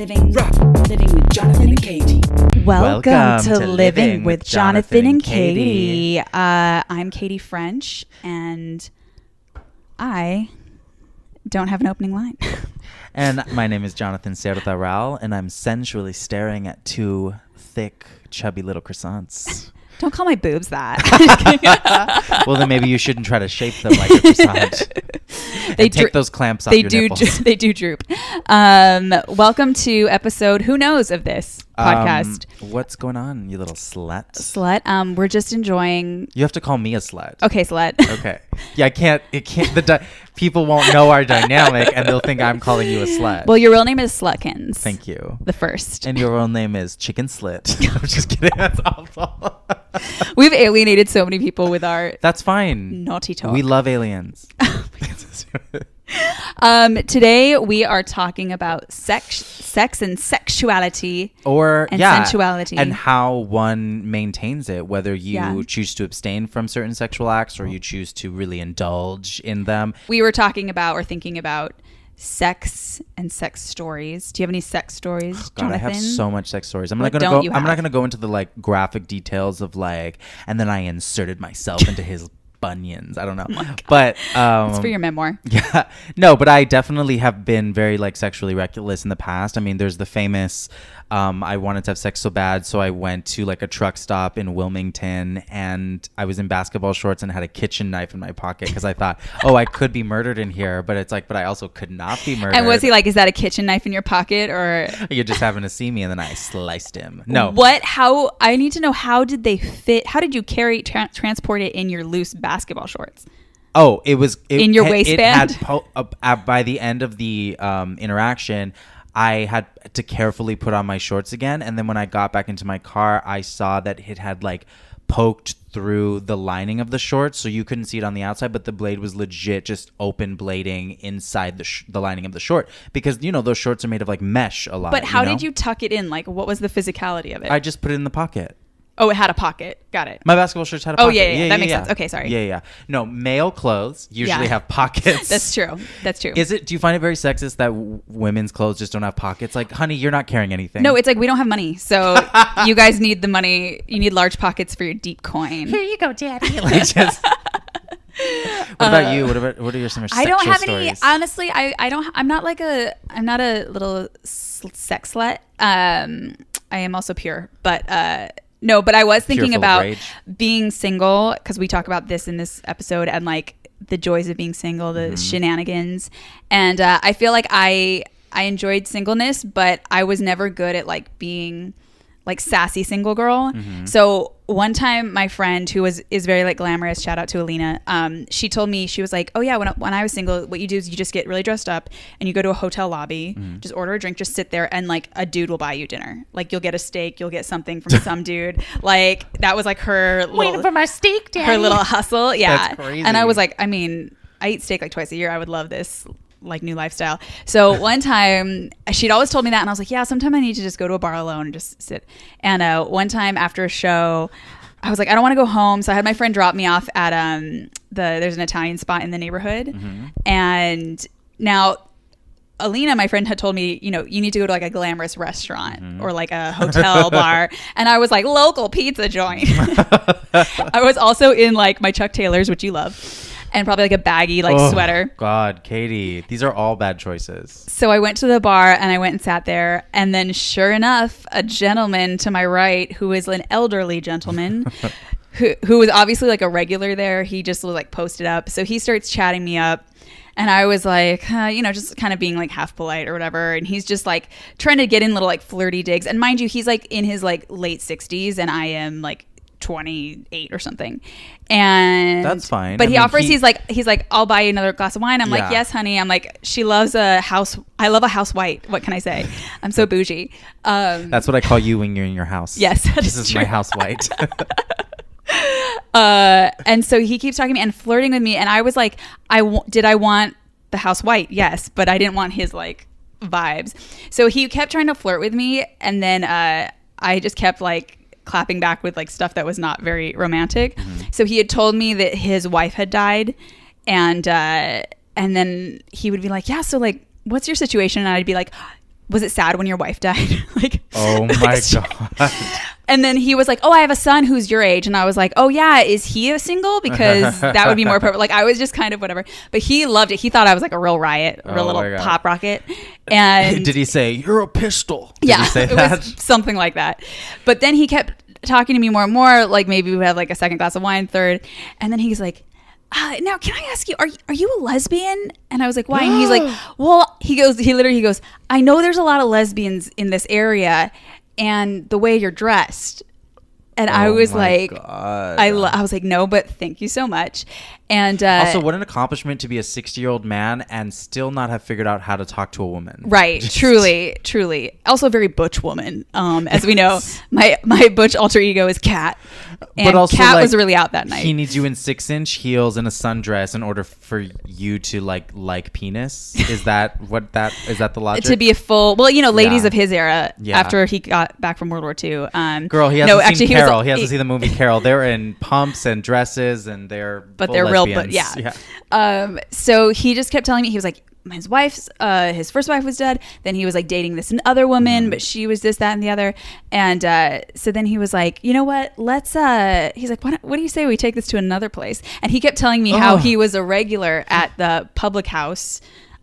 Living with Jonathan and Katy. Welcome to Living with Jonathan and Katy. I'm Katy French, and I don't have an opening line. And my name is Jonathan CERDA-ROWELL, and I'm sensually staring at two thick, chubby little croissants. Don't call my boobs that. Well, then maybe you shouldn't try to shape them like a croissant. They take those clamps off your nipples. They do droop. Welcome to episode Who Knows of this podcast. What's going on, you little slut? Slut. We're just enjoying. You have to call me a slut. Okay, slut. Okay. Yeah, it can't. People won't know our dynamic, and they'll think I'm calling you a slut. Well, your real name is Slutkins. Thank you. The first. And your real name is Chicken Slit. I'm just kidding. That's awful. We've alienated so many people with our. That's fine. Naughty talk. We love aliens. Today we are talking about sex and sexuality, and sensuality, and how one maintains it. Whether you choose to abstain from certain sexual acts or you choose to really indulge in them. We were talking about or thinking about sex and sex stories. Do you have any sex stories, God, Jonathan? I have so much sex stories. I'm not gonna go into the like graphic details of like, and then I inserted myself into his bunions. I don't know. But it's for your memoir. Yeah. No, but I definitely have been very like sexually reckless in the past. I mean, there's the famous I wanted to have sex so bad, so I went to like a truck stop in Wilmington, and I was in basketball shorts and had a kitchen knife in my pocket because I thought, oh, I could be murdered in here, but it's like, but I also could not be murdered. And was he like, is that a kitchen knife in your pocket, or you're just having to see me? And then I sliced him. No. What? How? I need to know, how did they fit? How did you transport it in your loose basketball shorts? Oh, it was in your waistband. By the end of the interaction, I had to carefully put on my shorts again, and then when I got back into my car, I saw that it had like poked through the lining of the shorts, so you couldn't see it on the outside, but the blade was legit just open blading inside the lining of the short, because you know those shorts are made of like mesh a lot. But how did you tuck it in? Like, what was the physicality of it? I just put it in the pocket. Oh, it had a pocket. Got it. My basketball shirts had a pocket. Oh, yeah. That makes sense. Okay, sorry. Yeah. No, male clothes usually have pockets. That's true. Do you find it very sexist that women's clothes just don't have pockets? Like, honey, you're not carrying anything. No, it's like we don't have money. So you guys need the money. You need large pockets for your deep coin. Here you go, daddy. What about you? What are your some sexual I don't have stories? any. Honestly, I don't. I'm not a little sex slut. I am also pure, but no, but I was thinking about being single, because we talk about this in this episode, and like the joys of being single, the shenanigans. And I feel like I enjoyed singleness, but I was never good at like being like sassy single girl. So one time my friend who is very like glamorous, shout out to Alina, she told me, she was like, oh yeah, when I was single, what you do is you just get really dressed up and you go to a hotel lobby, just order a drink, just sit there, and like a dude will buy you dinner. Like you'll get a steak, you'll get something from some dude. Like that was like her waiting for my steak, daddy. Her little hustle. Yeah. That's crazy. And I was like, I mean, I eat steak like twice a year. I would love this like new lifestyle. So one time she'd always told me that, and I was like, yeah, sometime I need to just go to a bar alone and just sit. And one time after a show, I was like, I don't want to go home, so I had my friend drop me off at there's an Italian spot in the neighborhood. And now Alina, my friend, had told me, you know, you need to go to like a glamorous restaurant or like a hotel bar. And I was like, local pizza joint. I was also in like my Chuck Taylors, which you love, and probably like a baggy like sweater. God, Katy, these are all bad choices. So I went to the bar and I went and sat there, and then sure enough, a gentleman to my right, who is an elderly gentleman, who was obviously like a regular there, he just was like posted up. So he starts chatting me up, and I was like, you know, just kind of being like half polite or whatever. And he's just like trying to get in little like flirty digs. And mind you, he's like in his like late 60s, and I am like 28 or something. And that's fine. But he offers, he's like, I'll buy you another glass of wine. I'm like, yes, honey. I'm like, she loves a house. I love a house white. What can I say? I'm so bougie. That's what I call you when you're in your house. Yes, this is true. My house white. And so he keeps talking to me and flirting with me, and I was like, did I want the house white? Yes, but I didn't want his like vibes. So he kept trying to flirt with me, and then I just kept like clapping back with like stuff that was not very romantic. So he had told me that his wife had died, and then he would be like, yeah, so like what's your situation? And I'd be like, was it sad when your wife died? Like, oh my God. And then he was like, oh, I have a son who's your age. And I was like, oh yeah, is he a single? Because that would be more appropriate. Like, I was just kind of whatever, but he loved it. He thought I was like a real riot, a real little pop rocket. And did he say, you're a pistol? Did yeah, he say it that? was something like that. But then he kept talking to me more and more, like maybe we would have like a second glass of wine, third. And then he's like, now can I ask you, are you a lesbian? And I was like, why? And he's like, well, he literally goes, I know there's a lot of lesbians in this area and the way you're dressed. And I was like, I was like, no, but thank you so much. And also, what an accomplishment to be a 60-year-old man and still not have figured out how to talk to a woman. Right. Truly. Also a very butch woman. As we know, my butch alter ego is Kat. And but also, Kat was really out that night. He needs you in 6-inch heels and a sundress in order for you to like penis. Is that the logic? To be a full, well, ladies of his era, after he got back from World War II. Girl, he hasn't seen Carol. He hasn't seen the movie Carol. They're in pumps and dresses and they're real, but yeah. So he just kept telling me, he was like, his first wife was dead. Then he was like dating this other woman, but she was this, that, and the other. And so then he was like, you know what? He's like, what do you say we take this to another place? And he kept telling me how he was a regular at the public house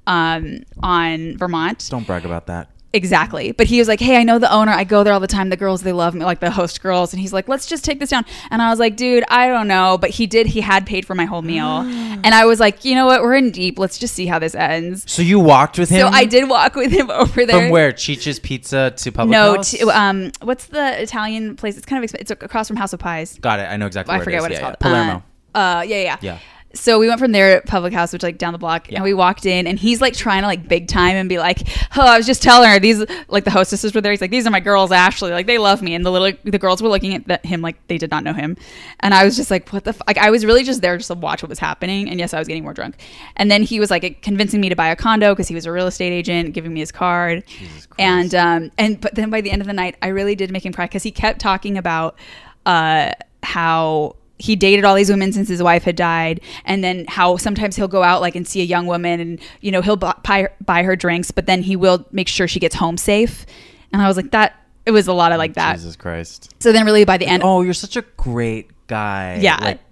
on Vermont. Don't brag about that. Exactly. But he was like, hey, I know the owner. I go there all the time. The girls, they love me, like the host girls. And he's like, let's just take this down. And I was like, dude, I don't know. But he had paid for my whole meal. And I was like, you know what? We're in deep. Let's just see how this ends. So you walked with him? So I did walk with him over there. From where? Chich's Pizza to Public House? No, what's the Italian place? It's kind of expensive. It's across from House of Pies. Got it. I know exactly where it is. I forget what it's called. Palermo. Yeah. So we went from there at Public House, which like down the block, and we walked in, and he's like trying to like big time and be like, oh, I was just telling her, these, like the hostesses were there. He's like, these are my girls, Ashley, like they love me. And the girls were looking at him like they did not know him. And I was just like, what the fuck? Like, I was really just there just to watch what was happening. And yes, I was getting more drunk. And then he was like convincing me to buy a condo because he was a real estate agent, giving me his card. Jesus Christ. But then by the end of the night, I really did make him cry because he kept talking about how he dated all these women since his wife had died, and then how sometimes he'll go out like and see a young woman and he'll buy her drinks, but then he will make sure she gets home safe. And I was like, that it was a lot of like that. Jesus Christ. So then really by the end, oh, you're such a great guy.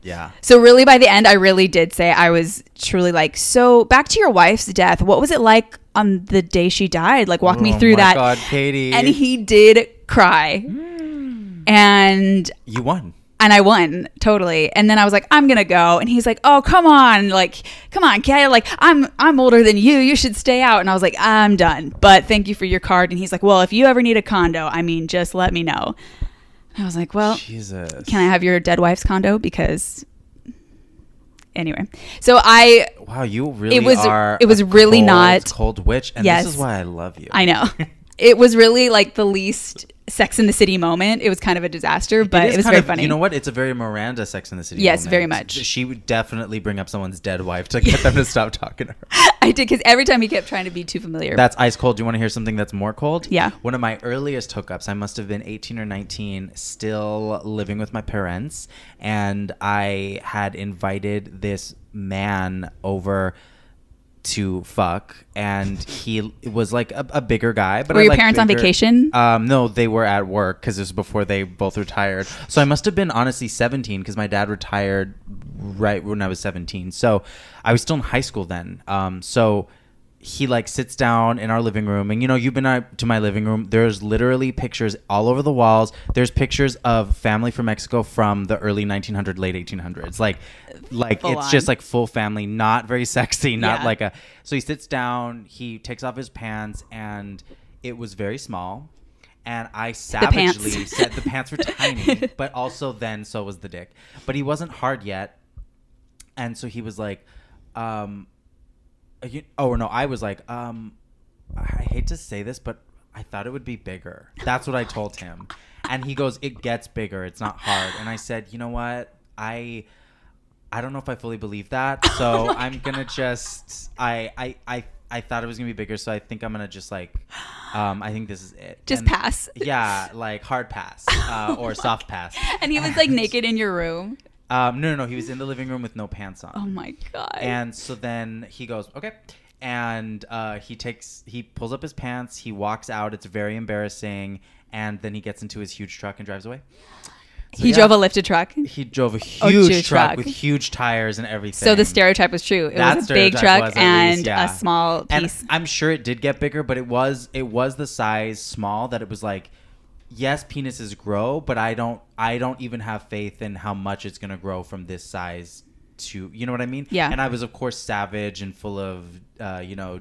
Yeah. So really by the end, I really did say, I was truly like, so back to your wife's death, what was it like on the day she died? Like walk me through that. Oh my God, Katy. And he did cry. And you won. And I won totally. And then I was like, I'm going to go. And he's like, oh, come on, Katy, like I'm older than you. You should stay out. And I was like, I'm done. But thank you for your card. And he's like, well, if you ever need a condo, just let me know. And I was like, well, Jesus. Can I have your dead wife's condo? Because anyway. So wow, you really are it was really not cold witch. And this is why I love you. I know. It was really like the least Sex in the City moment. It was kind of a disaster, but it was very funny. You know what? It's a very Miranda Sex in the City yes, moment. very much. She would definitely bring up someone's dead wife to get them to stop talking to her. I did, because every time he kept trying to be too familiar. That's ice cold. Do you want to hear something that's more cold? Yeah. One of my earliest hookups, I must have been 18 or 19, still living with my parents, and I had invited this man over to fuck, and he was like a bigger guy. But were your parents on vacation? No, they were at work because it was before they both retired. So I must have been honestly 17 because my dad retired right when I was 17. So I was still in high school then. So he like sits down in our living room, and you've been to my living room. There's literally pictures all over the walls. There's pictures of family from Mexico from the early 1900s, late 1800s. Like it's just like full family, not very sexy, not like a. So he sits down, he takes off his pants, and it was very small. And I savagely said the pants were tiny, but also then so was the dick. But he wasn't hard yet, and so he was like, I was like, I hate to say this, but I thought it would be bigger. That's what I told him. And he goes, it gets bigger. It's not hard. And I said, you know what? I don't know if I fully believe that. So I'm going to just, I thought it was going to be bigger. So I think I'm going to just like, I think this is it. Just pass. Yeah. Like hard pass or soft pass. And he was like naked in your room. No. He was in the living room with no pants on. Oh my God. And so then he goes, okay. And he pulls up his pants. He walks out. It's very embarrassing. And then he gets into his huge truck and drives away. So, he drove a lifted truck. He drove a huge truck with huge tires and everything. So the stereotype was true. It was a big truck and a small piece. And I'm sure it did get bigger, but it was the size small that it was like, yes, penises grow, but I don't even have faith in how much it's gonna grow from this size to, you know what I mean? Yeah. And I was, of course, savage and full of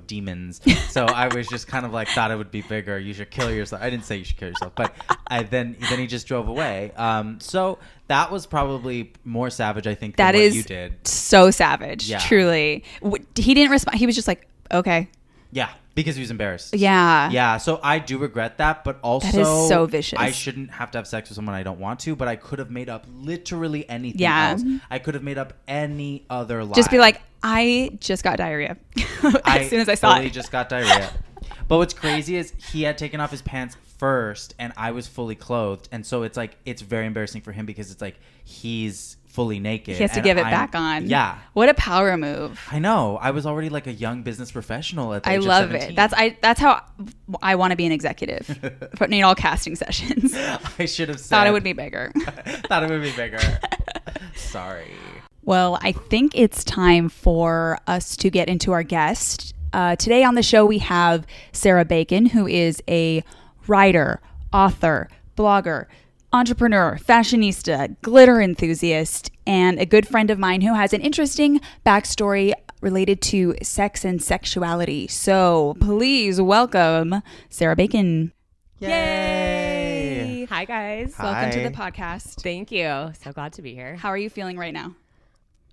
demons. So I was just kind of like, thought it would be bigger. You should kill yourself. I didn't say you should kill yourself, but then he just drove away. So that was probably more savage, I think, than what you did. So savage. Yeah. Truly. He didn't respond. He was just like, okay. Yeah. Because he was embarrassed. Yeah. Yeah. So I do regret that, but also that is so vicious. I shouldn't have to have sex with someone I don't want to, but I could have made up literally anything else. I could have made up any other lie. Just be like, I just got diarrhea. As soon as I saw it. I just got diarrhea. But what's crazy is he had taken off his pants first and I was fully clothed. And so it's like, it's very embarrassing for him because it's like, he's fully naked. He has to give it back on. Yeah. What a power move. I know. I was already like a young business professional at the age of 17. It. That's how I want to be an executive. Putting in all casting sessions. I should have said. Thought it would be bigger. Thought it would be bigger. Sorry. Well, I think it's time for us to get into our guest. Today on the show, we have Sara Bacon, who is a writer, author, blogger, entrepreneur, fashionista, glitter enthusiast, and a good friend of mine who has an interesting backstory related to sex and sexuality. So please welcome Sara Bacon. Yay! Hi, guys. Hi. Welcome to the podcast. Thank you. So glad to be here. How are you feeling right now?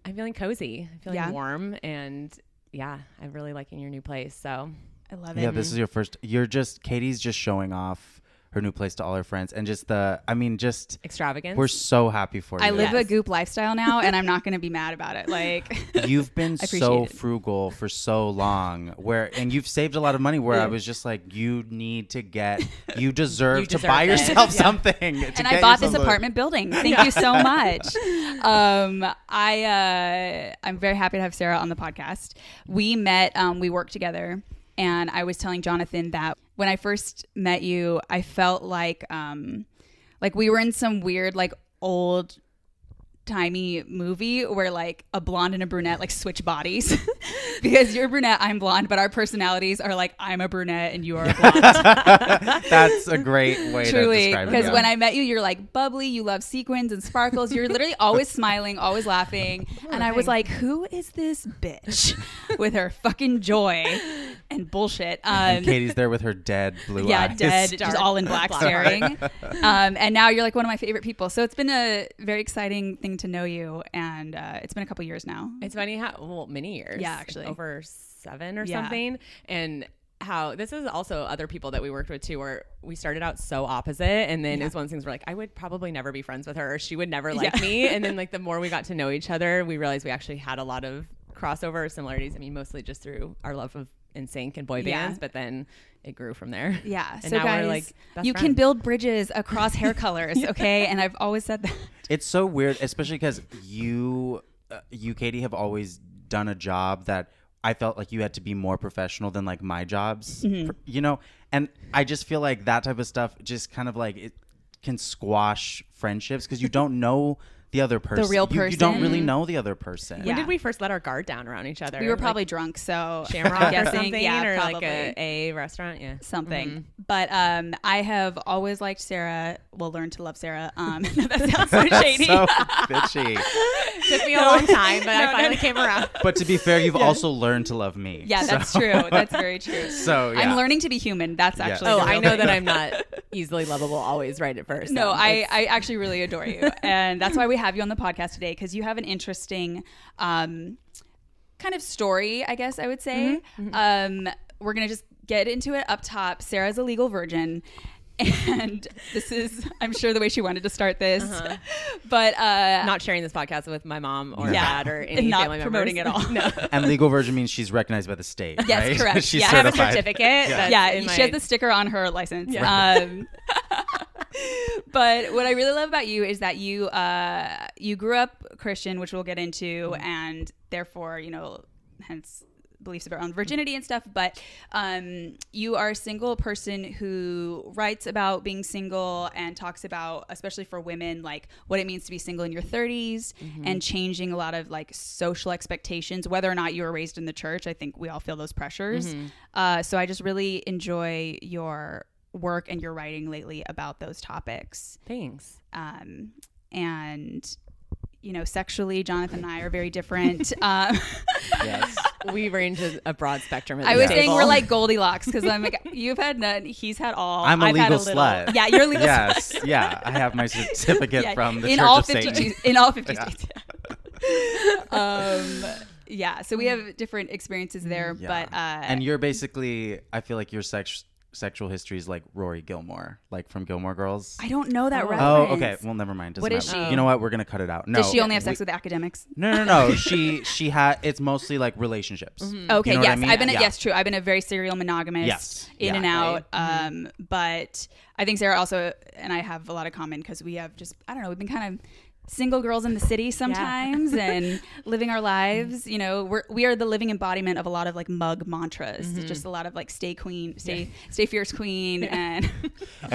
I'm feeling cozy. I'm feeling warm. And yeah, I'm really liking your new place. So I love it. Yeah, this is your first. Katie's just showing off her new place to all her friends, and just extravagance. We're so happy for you. I live a goop lifestyle now, and I'm not going to be mad about it. Like, you've been so frugal for so long, and you've saved a lot of money. Where I was just like, you deserve to buy yourself something. And I bought this apartment building. Thank you so much. I'm very happy to have Sara on the podcast. We met. We worked together. And I was telling Jonathan that when I first met you, I felt like we were in some weird, like, old timey movie where like a blonde and a brunette like switch bodies because you're brunette, I'm blonde, but our personalities are like I'm a brunette and you are a blonde. That's a great way truly, to describe it. Because when I met you, you're like bubbly, you love sequins and sparkles, you're literally always smiling, always laughing. And I was like, who is this bitch with her fucking joy and bullshit? And Katie's there with her dead blue eyes. Yeah, dead, just all in black staring. And now you're like one of my favorite people. So it's been a very exciting thing to know you, and it's been a couple years now. It's funny how many years. Yeah, actually over 7 or something. And how this is also other people that we worked with too, where we started out so opposite, and then it's one of the things where like I would probably never be friends with her, or she would never like me. And then like the more we got to know each other, we realized we actually had a lot of crossover similarities. I mean, mostly just through our love of NSYNC and boy bands, but then it grew from there. Yeah. And so now guys, we're like you friends. can build bridges across hair colors, okay? And I've always said that. It's so weird, especially because you, Katie, have always done a job that I felt like you had to be more professional than like my jobs, you know? And I just feel like that type of stuff just kind of like it can squash friendships because you don't know the other person. The real person. You don't really know the other person. When did we first let our guard down around each other? We were probably drunk, so Shamrock I'm or guessing, something, or probably. like a restaurant, something. But I have always liked Sara. Well, learned to love Sara. That sounds so shady. So bitchy. Took me a long time, but I finally came around. But to be fair, you've also learned to love me. Yeah, that's true. That's very true. So yeah. I'm learning to be human. That's actually. Oh, the real I know thing. that I'm not easily lovable always right at first. No, so I actually really adore you, and that's why we have you on the podcast today, because you have an interesting kind of story, I guess I would say. We're gonna just get into it up top. Sara's a legal virgin, and this is, I'm sure, the way she wanted to start this, but not sharing this podcast with my mom or dad or any and not family promoting members. it all. No. And legal virgin means she's recognized by the state. Yes, right? correct. She's Yeah. I have a certified. certificate. that's in She has the sticker on her license. Yeah. But what I really love about you is that you grew up Christian, which we'll get into, and therefore, hence beliefs around virginity and stuff, but you are a single person who writes about being single and talks about, especially for women, like what it means to be single in your 30s and changing a lot of like social expectations, whether or not you were raised in the church. I think we all feel those pressures. So I just really enjoy your work and your writing lately about those topics. Thanks. And you know, sexually, Jonathan and I are very different. Yes. We range a broad spectrum. I was saying we're like Goldilocks because I'm like, you've had none, he's had all. I'm a I've legal had a little. slut. Yeah, you're a legal Yes. slut. Yeah. I have my certificate from the in Church all of 50 Satan. in all 50 states. Yeah, so we have different experiences there, but and you're basically, I feel like your sexual history is like Rory Gilmore, like from Gilmore Girls. I don't know that reference. Oh, okay. Well, never mind. What is matter. she? You know what? We're gonna cut it out. No. Does she only have sex with academics? No. She had. It's mostly like relationships. Okay. You know what Yes, I mean? I've been yes, true. I've been a very serial monogamous. Yes. In and out. Right. But I think Sarah also and I have a lot of common because we have just I don't know. We've been kind of single girls in the city sometimes and living our lives. You know, we are the living embodiment of a lot of like mug mantras. Just a lot of like stay queen, stay fierce queen, and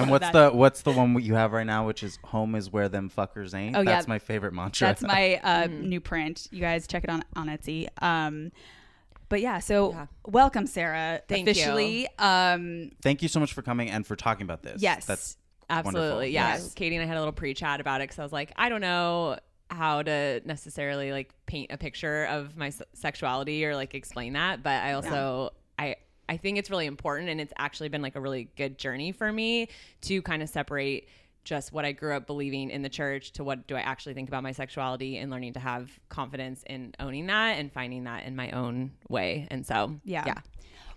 what's the one you have right now, which is home is where them fuckers ain't. Oh, That's my favorite mantra. That's my new print. You guys check it on Etsy. But yeah, so welcome, Sarah. Thank officially. you. Thank you so much for coming and for talking about this. Yes. That's absolutely. wonderful. Yeah. Yes. Katy and I had a little pre-chat about it because I was like, I don't know how to necessarily like paint a picture of my sexuality or like explain that. But I also, I think it's really important, and it's actually been like a really good journey for me to kind of separate just what I grew up believing in the church to what do I actually think about my sexuality, and learning to have confidence in owning that and finding that in my own way. And so, yeah.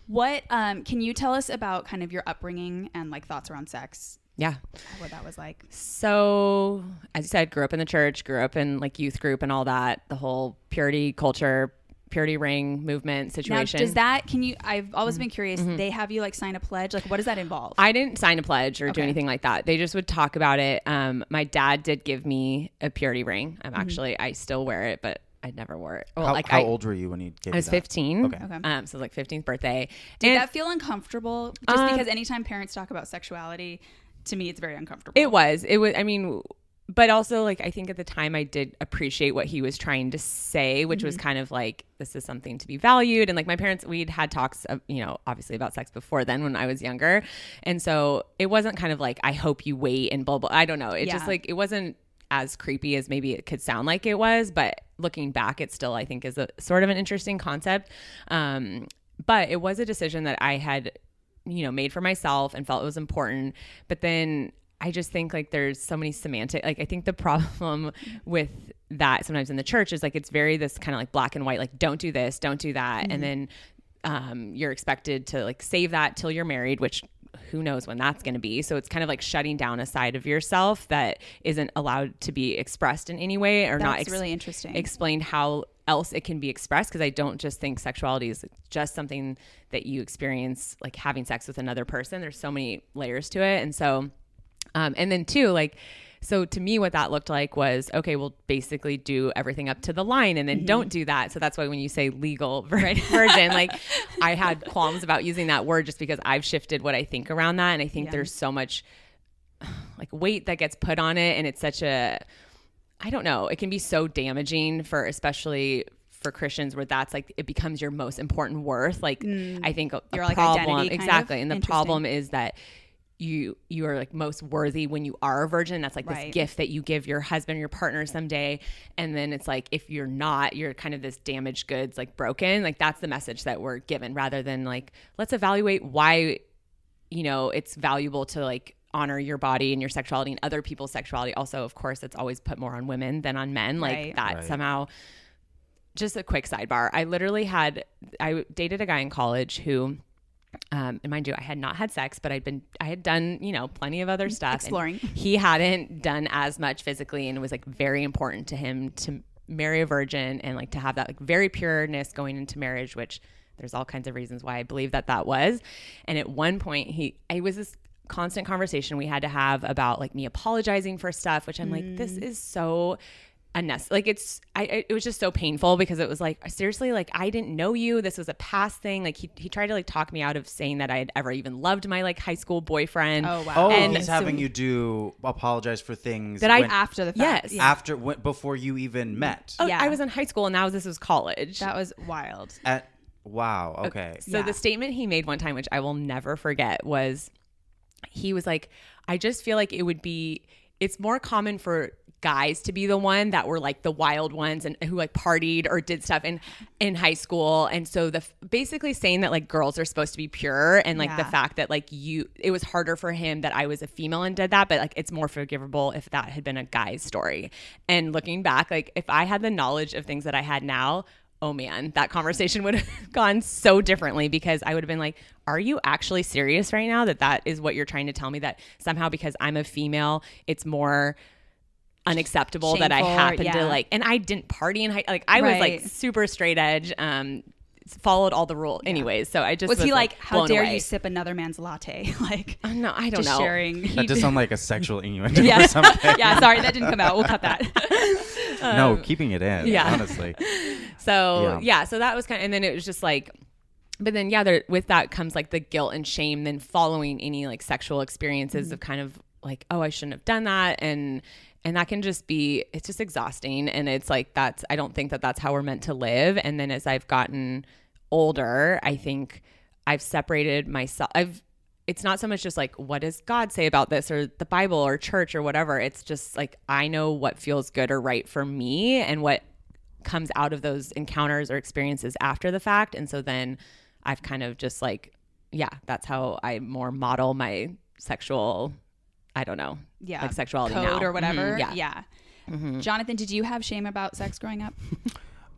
What can you tell us about kind of your upbringing and like thoughts around sex? Yeah. What that was like. So, as you said, grew up in the church, grew up in like youth group and all that, the whole purity culture, purity ring movement situation. Now, does that, I've always been curious, they have you like sign a pledge? Like, what does that involve? I didn't sign a pledge or do anything like that. They just would talk about it. My dad did give me a purity ring. I still wear it, but I never wore it. Well, how old were you when you gave I was that? 15. Okay. So it was like 15th birthday. Did that feel uncomfortable? Just because anytime parents talk about sexuality, to me, it's very uncomfortable. It was, I mean, but also like, I think at the time I did appreciate what he was trying to say, which was kind of like, this is something to be valued. And like my parents, we'd had talks of, you know, obviously about sex before then when I was younger. And so it wasn't kind of like, I hope you wait and blah, blah. I don't know. It just like, it wasn't as creepy as maybe it could sound like it was, but looking back, it still, I think, is a sort of an interesting concept. But it was a decision that I had, you know, made for myself and felt it was important. But then I just think like there's so many semantic, like I think the problem with that sometimes in the church is like, it's very this kind of like black and white, like don't do this, don't do that. And then you're expected to like save that till you're married, which who knows when that's going to be. So it's kind of like shutting down a side of yourself that isn't allowed to be expressed in any way, or that's really interesting. Explained how else it can be expressed. Because I don't just think sexuality is just something that you experience like having sex with another person. There's so many layers to it. And so, and then too, like, so to me, what that looked like was, okay, we'll basically do everything up to the line and then don't do that. So that's why when you say legal virgin, like I had qualms about using that word just because I've shifted what I think around that. And I think there's so much like weight that gets put on it. And it's such I don't know, it can be so damaging for, especially for Christians, where that's like, it becomes your most important worth. Like I think your like problem, identity, exactly. And the problem is that you are like most worthy when you are a virgin. That's like this gift that you give your husband or your partner someday. And then it's like, if you're not, you're kind of this damaged goods, like broken. Like that's the message that we're given, rather than like, let's evaluate why, you know, it's valuable to like honor your body and your sexuality and other people's sexuality. Also, of course, it's always put more on women than on men. Like that somehow. Just a quick sidebar. I dated a guy in college who, and mind you, I had not had sex, but I had done, you know, plenty of other stuff. Exploring. He hadn't done as much physically, and it was like very important to him to marry a virgin and like to have that like very pureness going into marriage, which there's all kinds of reasons why I believe that was. And at one point it was this constant conversation we had to have about like me apologizing for stuff, which I'm like, this is so like it was just so painful because it was like, seriously, like I didn't know you. This was a past thing. Like he tried to like talk me out of saying that I had ever even loved my like high school boyfriend. Oh, wow. Oh, And he's having you apologize for things that after the fact. Yes. Before you even met. Oh, I was in high school and now this was college. That was wild. Wow. Okay. So the statement he made one time, which I will never forget, was he was like, I just feel like it's more common for guys to be the one that were like the wild ones and who like partied or did stuff in high school. And so basically saying that like girls are supposed to be pure and like the fact that like it was harder for him that I was a female and did that, but like it's more forgivable if that had been a guy's story. And looking back, like if I had the knowledge of things that I had now, oh man, that conversation would have gone so differently because I would have been like, are you actually serious right now that is what you're trying to tell me, that somehow because I'm a female, it's more unacceptable that I happen to like, and I didn't party in high, like I was like super straight edge, followed all the rules anyways. So I just was he like, how dare away. You sip another man's latte? Like, no, I don't know. Sharing. That does sound like a sexual innuendo or something. Yeah, sorry, that didn't come out. We'll cut that. No, keeping it in, honestly. So so that was and then it was just like, but then with that comes like the guilt and shame then following any like sexual experiences of kind of like, oh, I shouldn't have done that. And that can just be, it's just exhausting. And it's like, I don't think that that's how we're meant to live. And then as I've gotten older, I think I've separated myself. It's not so much just like, what does God say about this or the Bible or church or whatever. It's just like, I know what feels good or right for me and what comes out of those encounters or experiences after the fact. And so then I've kind of just like, that's how I more model my sexual, I don't know, like sexuality code now or whatever. Mm-hmm. Jonathan, did you have shame about sex growing up?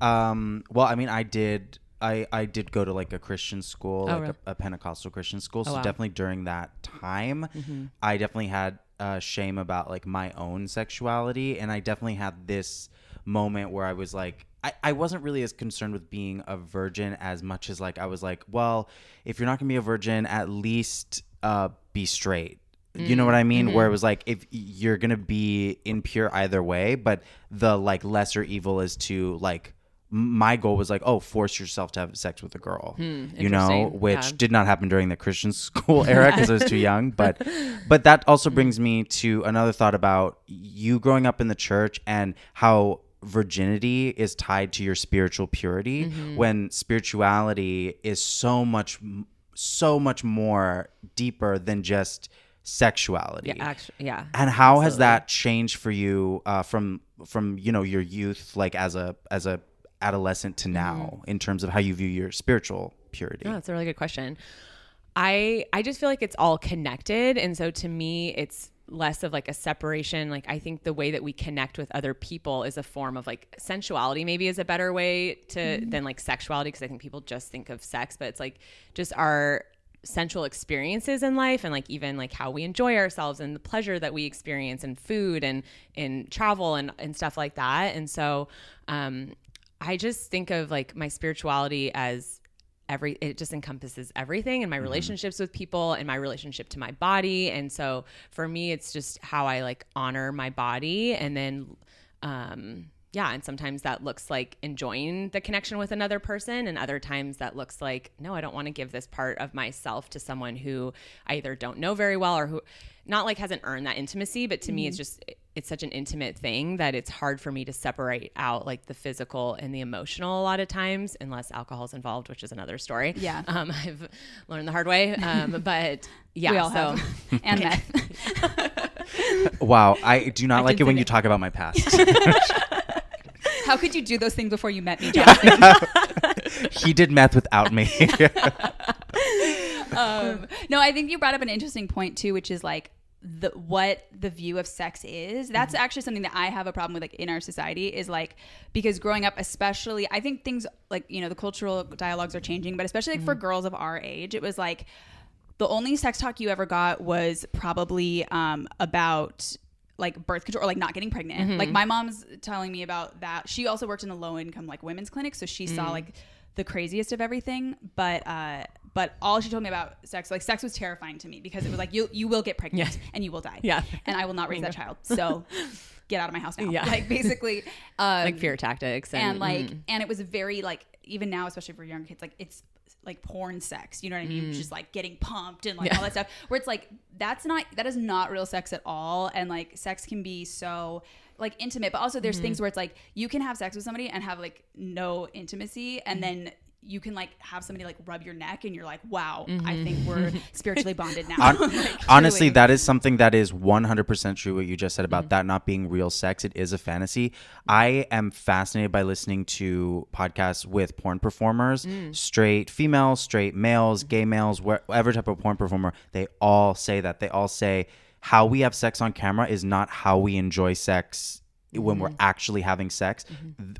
Well, I mean, I did go to like a Christian school, really? a Pentecostal Christian school. So wow. definitely during that time, I definitely had shame about like my own sexuality. And I definitely had this moment where I was like, I wasn't really as concerned with being a virgin as much as like, I was like, well, if you're not gonna be a virgin, at least be straight. You know what I mean? Where it was like, if you're going to be impure either way, but the like lesser evil is to like, my goal was like, oh, force yourself to have sex with a girl, you know, which did not happen during the Christian school era because I was too young. But that also brings me to another thought about you growing up in the church and how virginity is tied to your spiritual purity when spirituality is so much more deeper than just sexuality. And how has that changed for you from you know your youth, like as a adolescent to now, in terms of how you view your spiritual purity? Oh, that's a really good question. I just feel like it's all connected, and so to me it's less of like a separation. Like I think the way that we connect with other people is a form of like sensuality, maybe is a better way to than like sexuality, because I think people just think of sex, but it's like just our sensual experiences in life, and like even like how we enjoy ourselves and the pleasure that we experience in food and in travel and stuff like that. And so I just think of like my spirituality as it just encompasses everything, and my relationships with people and my relationship to my body. And so for me, it's just how I like honor my body. And then and sometimes that looks like enjoying the connection with another person, and other times that looks like, no, I don't want to give this part of myself to someone who I either don't know very well or who not like hasn't earned that intimacy. But to me, it's such an intimate thing that it's hard for me to separate out like the physical and the emotional a lot of times, unless alcohol's involved, which is another story. I've learned the hard way. But yeah, we all have. And meth. Wow, I do not like it when you talk about my past. How could you do those things before you met me, Jonathan? He did meth without me. No, I think you brought up an interesting point too, which is like what the view of sex is. That's actually something that I have a problem with, like in our society, is like, because growing up, especially, I think things like, you know, the cultural dialogues are changing, but especially like for girls of our age, it was like the only sex talk you ever got was probably about like birth control or like not getting pregnant. Like my mom's telling me about that. She also worked in a low income like women's clinic, so she saw like the craziest of everything. But all she told me about sex was terrifying to me, because it was like you will get pregnant and you will die. And I will not raise that child. So get out of my house now. Yeah. Like basically, like fear tactics and like, and it was very like, even now, especially for younger kids, like it's like porn sex, you know what I mean? Just like getting pumped and like all that stuff, where it's like, that is not real sex at all. And like sex can be so like intimate, but also there's things where it's like, you can have sex with somebody and have like no intimacy, and then you can like have somebody like rub your neck and you're like, wow, I think we're spiritually bonded now. Like, honestly, that is something that is 100% true, what you just said about that not being real sex. It is a fantasy. I am fascinated by listening to podcasts with porn performers, straight females, straight males, gay males, whatever type of porn performer. They all say that. They all say how we have sex on camera is not how we enjoy sex when we're actually having sex.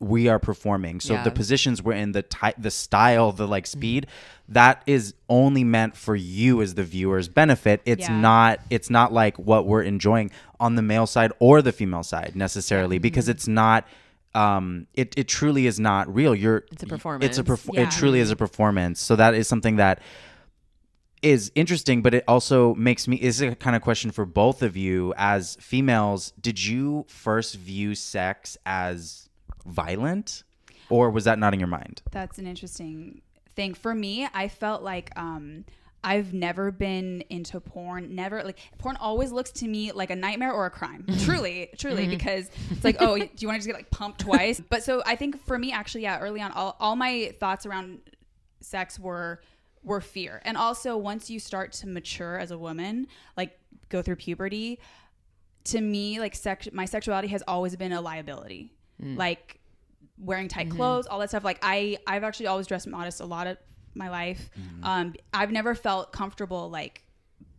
We are performing. So the positions we're in, the style, the like speed, that is only meant for you as the viewer's benefit. It's not like what we're enjoying on the male side or the female side necessarily, because it's not it truly is not real. It's a performance. It truly is a performance. So that is something that is interesting, but it also makes me, is a kind of question for both of you as females. Did you first view sex as violent, or was that not in your mind? That's an interesting thing. For me, I felt like I've never been into porn. Never, like, porn always looks to me like a nightmare or a crime. Truly, because it's like, oh, do you want to just get like pumped twice? But so I think for me, actually, early on, all my thoughts around sex were fear. And also, once you start to mature as a woman, like go through puberty, to me, like my sexuality has always been a liability. Like wearing tight clothes, all that stuff. Like I've actually always dressed modest a lot of my life. I've never felt comfortable like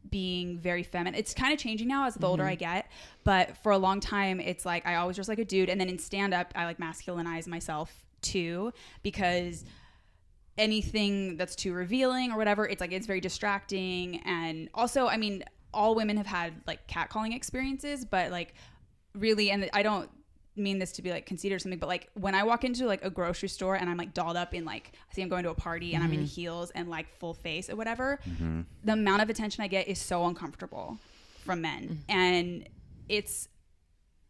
being very feminine. It's kind of changing now as the older I get, but for a long time, it's like I always dress like a dude. And then in stand-up, I like masculinize myself too, because anything that's too revealing or whatever, it's like, it's very distracting. And also, I mean, all women have had like catcalling experiences, but like really, and I don't mean this to be like conceited or something, but like when I walk into like a grocery store and I'm like dolled up in like, I think I'm going to a party and I'm in heels and like full face or whatever, the amount of attention I get is so uncomfortable from men. And it's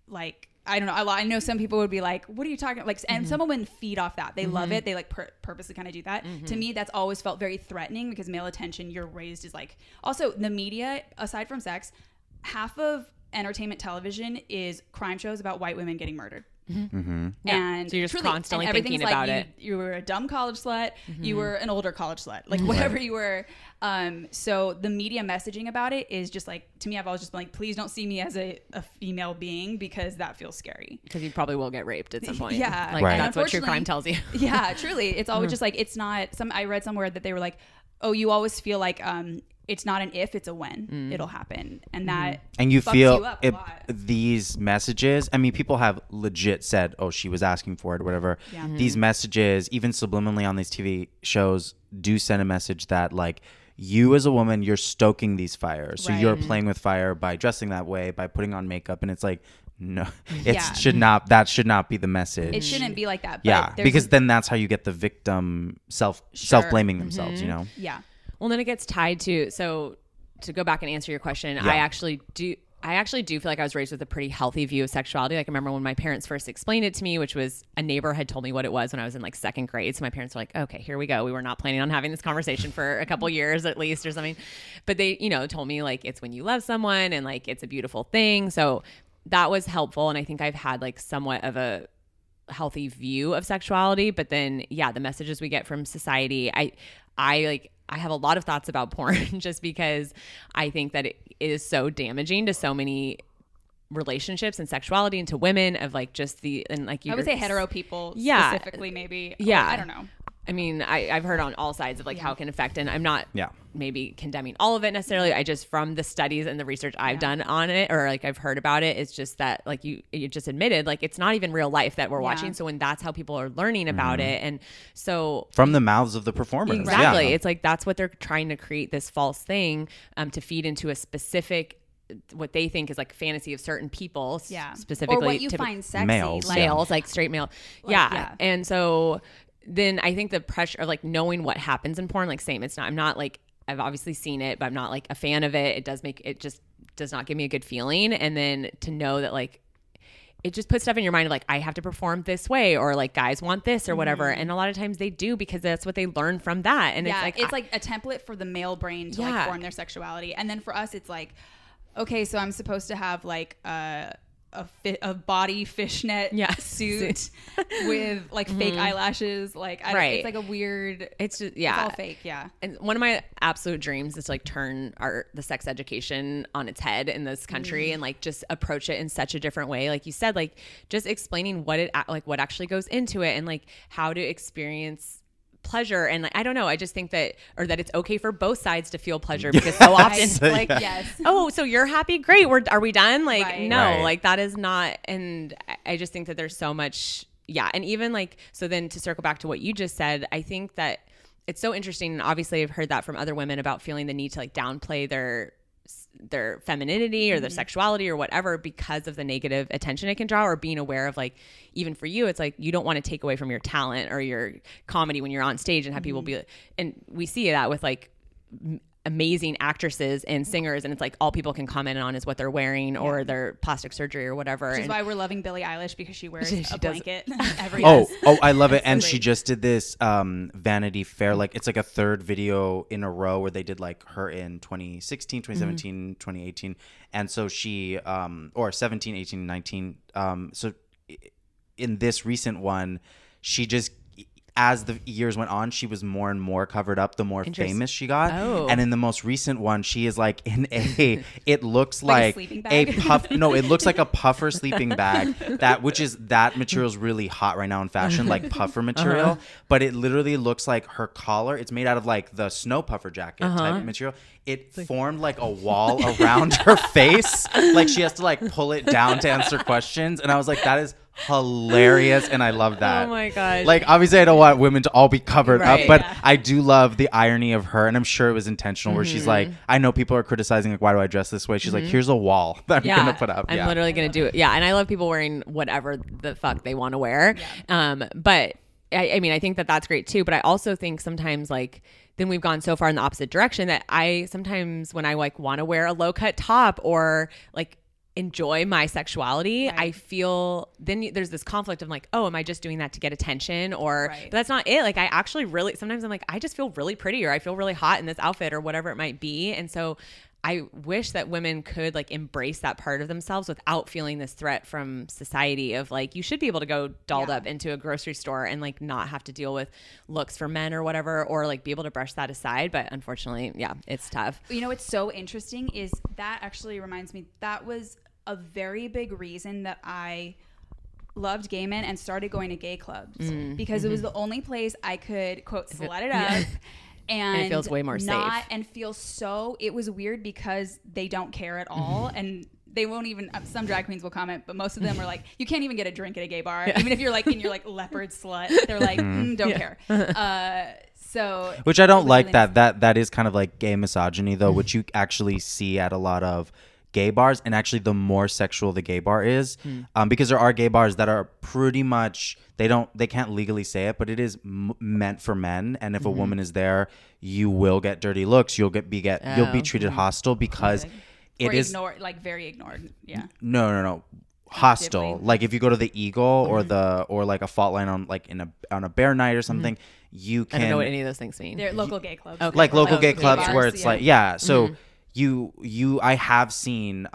like, I don't know. I know some people would be like, what are you talking about? Like, and some women feed off that. They love it. They like purposely kind of do that. To me, that's always felt very threatening, because male attention, you're raised is like, also the media, aside from sex, half of entertainment television is crime shows about white women getting murdered. And so you're just constantly thinking about it. You were a dumb college slut. You were an older college slut. Like whatever you were. So the media messaging about it is just like, to me, I've always just been like, please don't see me as a female being, because that feels scary. Because you probably will get raped at some point. Yeah. Like that's what true crime tells you. Yeah, truly. It's always just like, it's not I read somewhere that they were like, oh, you always feel like, it's not an if, it's a when it'll happen. And that and you fucks feel you up a lot. These messages, I mean, people have legit said, oh, she was asking for it or whatever. These messages, even subliminally on these TV shows, do send a message that like, you as a woman, you're stoking these fires. So you're playing with fire by dressing that way, by putting on makeup. And it's like, no, that should not be the message. It shouldn't be like that. But because then that's how you get the victim self-blaming themselves, you know? Yeah. Well, then it gets tied to, so to go back and answer your question, I actually do feel like I was raised with a pretty healthy view of sexuality. Like I remember when my parents first explained it to me, which was a neighbor had told me what it was when I was in like second grade. So my parents were like, okay, here we go. We were not planning on having this conversation for a couple years at least or something. But they, told me like, it's when you love someone and like, it's a beautiful thing. So that was helpful. And I think I've had like somewhat of a healthy view of sexuality. But then, the messages we get from society, I have a lot of thoughts about porn just because I think that it is so damaging to so many relationships and sexuality, and to women of like just and like you I would say hetero people specifically, maybe. Yeah. I don't know. I mean, I've heard on all sides of like how it can affect, and I'm not maybe condemning all of it necessarily. I just, from the studies and the research I've done on it, or like I've heard about it, it's just that like you just admitted, like it's not even real life that we're watching. So when that's how people are learning about it, and so from the mouths of the performers, exactly, it's like that's what they're trying to create, this false thing to feed into a specific, what they think is like fantasy of certain people, specifically, or what you find sexy, males, like straight male, and so. Then I think the pressure of like knowing what happens in porn, like same, I'm not like, I've obviously seen it, but I'm not like a fan of it. It just does not give me a good feeling. And then to know that like, it just puts stuff in your mind of like, I have to perform this way, or like guys want this or whatever. And a lot of times they do because that's what they learn from that. And it's like a template for the male brain to like form their sexuality. And then for us, it's like, okay, so I'm supposed to have like a body fishnet suit with like fake eyelashes. Like, it's like a weird, it's just, it's all fake. Yeah. And one of my absolute dreams is to like turn the sex education on its head in this country and like just approach it in such a different way. Like you said, like just explaining what what actually goes into it and like how to experience pleasure. And like, I don't know, I just think that it's okay for both sides to feel pleasure, because so often it's like, oh, so you're happy, great, are we done? Like like that is not. And I just think that there's so much and even like, so then to circle back to what you just said, I think that it's so interesting, and obviously I've heard that from other women about feeling the need to like downplay their femininity or their sexuality or whatever because of the negative attention it can draw, or being aware of like, even for you, it's like you don't want to take away from your talent or your comedy when you're on stage and have people be, and we see that with like amazing actresses and singers, and it's like all people can comment on is what they're wearing or their plastic surgery or whatever. Which is why we're loving Billie Eilish, because she wears a blanket every I love it. And she just did this Vanity Fair, like it's like a third video in a row where they did like her in 2016, 2017, 2018. And so she or 17, 18, 19. So in this recent one, she just, as the years went on, she was more and more covered up the more famous she got. And in the most recent one, she is like in it looks like a puff. No, it looks like a puffer sleeping bag. That material is really hot right now in fashion, like puffer material. But it literally looks like her collar. It's made out of like the snow puffer jacket type material. It formed like a wall around her face. Like she has to like pull it down to answer questions. And I was like, that is hilarious, and I love that. Oh my gosh. Like obviously I don't want women to all be covered up, but I do love the irony of her, and I'm sure it was intentional, where she's like, I know people are criticizing like, why do I dress this way? She's like, here's a wall that I'm gonna put up. I'm literally gonna do it. And I love people wearing whatever the fuck they want to wear. But I mean, I think that that's great too, but I also think sometimes like then we've gone so far in the opposite direction that I sometimes, when I like want to wear a low cut top or like enjoy my sexuality, I feel then there's this conflict of like, oh, am I just doing that to get attention? Or but that's not it. Like I actually really, sometimes I'm like, I just feel really pretty, or I feel really hot in this outfit, or whatever it might be. And so I wish that women could like embrace that part of themselves without feeling this threat from society of like, you should be able to go dolled up into a grocery store and like not have to deal with looks for men or whatever, or like be able to brush that aside. But unfortunately, it's tough. You know, what's so interesting is that actually reminds me, that was a very big reason that I loved gay men and started going to gay clubs, because it was the only place I could, quote, slut it up. And it feels way more safe. And feel so, it was weird because they don't care at all. And they won't even, some drag queens will comment, but most of them are like, you can't even get a drink at a gay bar. Even if you're like in your like leopard slut, they're like, don't care. So, which I don't like really that is kind of like gay misogyny though, which you actually see at a lot of gay bars. And actually the more sexual the gay bar is, because there are gay bars that are pretty much, they can't legally say it, but it is meant for men. And if a woman is there, you will get dirty looks. You'll be treated hostile, because it is ignored, like very ignored. No. Hostile. Actively. Like if you go to the Eagle or like a fault line on like on a bear night or something, you can. I don't know what any of those things mean. They're local gay clubs. Okay. Like local gay clubs bars, where it's like, so I have seen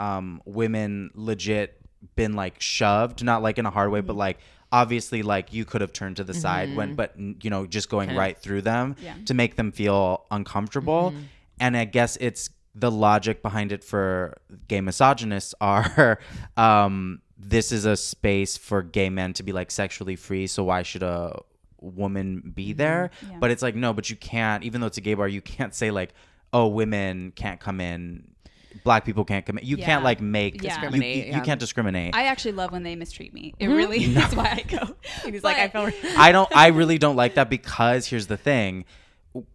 women legit been like shoved, not like in a hard way, but like obviously like you could have turned to the side but you know, just going right through them to make them feel uncomfortable. And I guess it's the logic behind it for gay misogynists are this is a space for gay men to be like sexually free, so why should a woman be there? But it's like, no, but you can't, even though it's a gay bar, you can't say like, oh, women can't come in, black people can't come in. You can't like make discriminate. You can't discriminate. I actually love when they mistreat me. It really that's why I go. He's like, I feel I really don't like that, because here's the thing.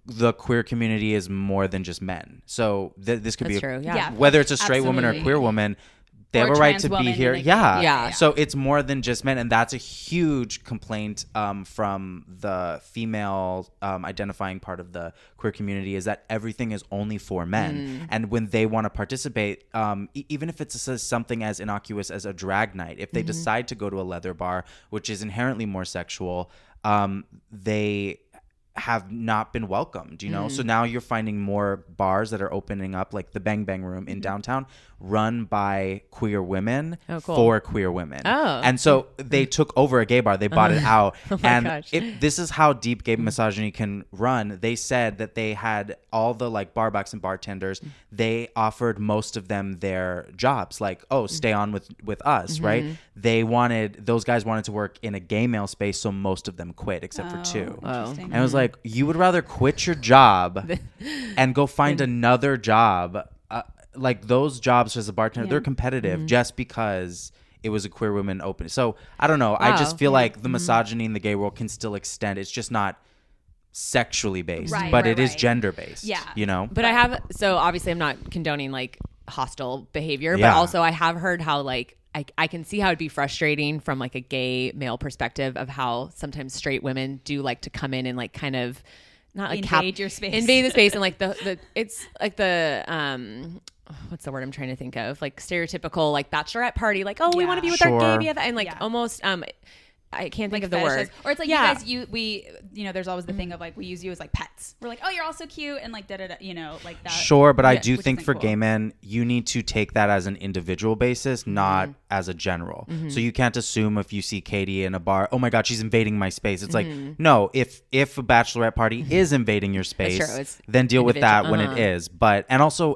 The queer community is more than just men. So this could be true. whether it's a straight woman or a queer woman, they have a right to be woman here. in a gay- Yeah. So it's more than just men, and that's a huge complaint from the female identifying part of the queer community, is that everything is only for men. And when they want to participate, even if it's something as innocuous as a drag night, if they decide to go to a leather bar, which is inherently more sexual, they have not been welcomed, you know? So now you're finding more bars that are opening up, like the Bang Bang Room in downtown, run by queer women for queer women. And so they took over a gay bar. They bought it out. And this is how deep gay misogyny can run. They said that they had all the like bar backs and bartenders. They offered most of them their jobs, like, oh, stay on with us, right? Those guys wanted to work in a gay male space, so most of them quit except for two. And it was like, you would rather quit your job and go find another job. Like those jobs as a bartender, they're competitive just because it was a queer woman opening. So I don't know. I just feel like the misogyny in the gay world can still extend. It's just not sexually based, but it is gender based. Yeah, you know. But obviously I'm not condoning like hostile behavior, but also I have heard how like I can see how it'd be frustrating from like a gay male perspective of how sometimes straight women do like to come in and like kind of not like invade the space and like the it's like the what's the word I'm trying to think of, like stereotypical like bachelorette party, like, oh, we want to be with our gay and like almost I can't think of the word. Or it's like you guys, we there's always the thing of like we use you as like pets. We're like, oh, you're all so cute and like da-da-da, you know, like that. Sure, but I do think for gay men, you need to take that as an individual basis, not as a general. So you can't assume if you see Katy in a bar, oh my God, she's invading my space. It's like, no, if a bachelorette party is invading your space, then deal with that when it is. But, and also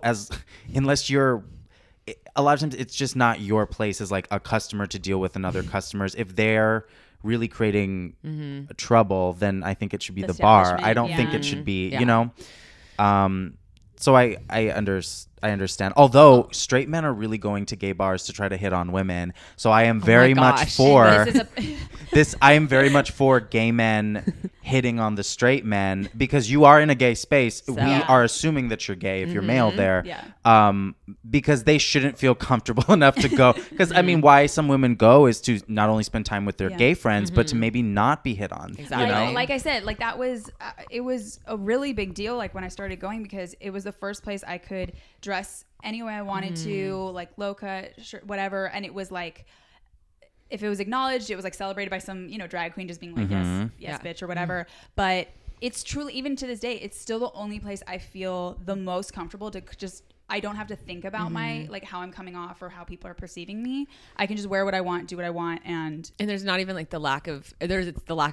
unless you're, a lot of times it's just not your place as like a customer to deal with another customers. If they're really creating trouble, then I think it should be the bar. I don't think it should be, you know. So I understand. Although straight men are really going to gay bars to try to hit on women, so I am very much for this. I am very much for gay men hitting on the straight men, because you are in a gay space. We are assuming that you're gay if you're male there, because they shouldn't feel comfortable enough to go. Because I mean, why some women go is to not only spend time with their gay friends, but to maybe not be hit on. Exactly. You know? Like I said, like that was it was a really big deal. Like when I started going, because it was the first place I could dress any way I wanted to, like low cut, shirt, whatever. And it was like, if it was acknowledged, it was like celebrated by some, drag queen just being like, yes, bitch, or whatever. But it's truly, even to this day, it's still the only place I feel the most comfortable to just, I don't have to think about my, like how I'm coming off or how people are perceiving me. I can just wear what I want, do what I want. And there's not even like the lack of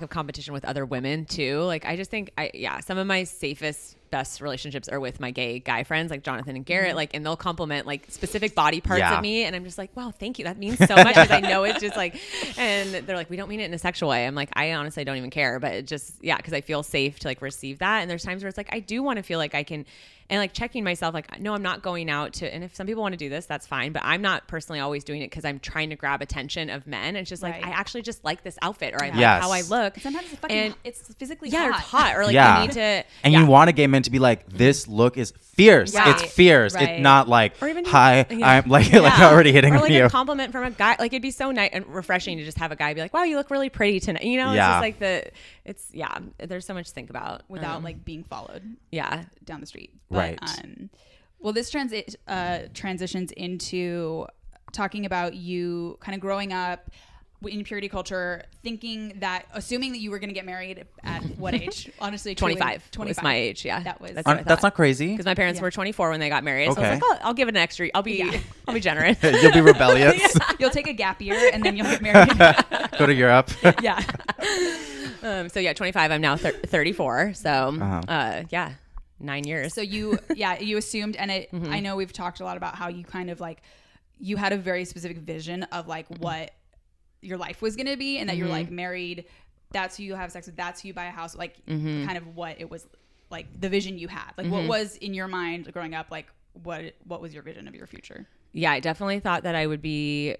competition with other women too. Like I just think some of my safest, best relationships are with my gay guy friends, like Jonathan and Garrett, like, and they'll compliment like specific body parts of me, and I'm just like, wow, thank you, that means so much, because I know it's just like, and they're like, we don't mean it in a sexual way. I'm like, I honestly don't even care, but it just because I feel safe to like receive that. And there's times where it's like I do want to feel like I can, and like checking myself, like, no, I'm not going out to, and if some people want to do this, that's fine, but I'm not personally always doing it because I'm trying to grab attention of men. It's just like, I actually just like this outfit, or I like how I look. Sometimes it's fucking, it's physically hot. It's hot, or like you need to, and you want a gay man to be like, this look is fierce. It's fierce. It's not like, or even hi, I'm like already hitting or like you. A compliment from a guy. Like it'd be so nice and refreshing to just have a guy be like, wow, you look really pretty tonight. You know, it's just like there's so much to think about without like being followed down the street. But, well, this transitions into talking about you kind of growing up in purity culture, assuming that you were going to get married at what age? Honestly, 25. 25 was my age. Yeah, that's not crazy, because my parents were 24 when they got married. So I was like, I'll give it an extra. I'll be generous. You'll be rebellious. You'll take a gap year and then you'll get married. Go to Europe. 25. I'm now 34. So 9 years. So you assumed, and I know we've talked a lot about how you kind of like, you had a very specific vision of like what your life was going to be, and that you're like married, that's who you have sex with, that's who you buy a house, like kind of what it was like, the vision you had, like what was in your mind growing up, like what was your vision of your future? Yeah, I definitely thought that I would be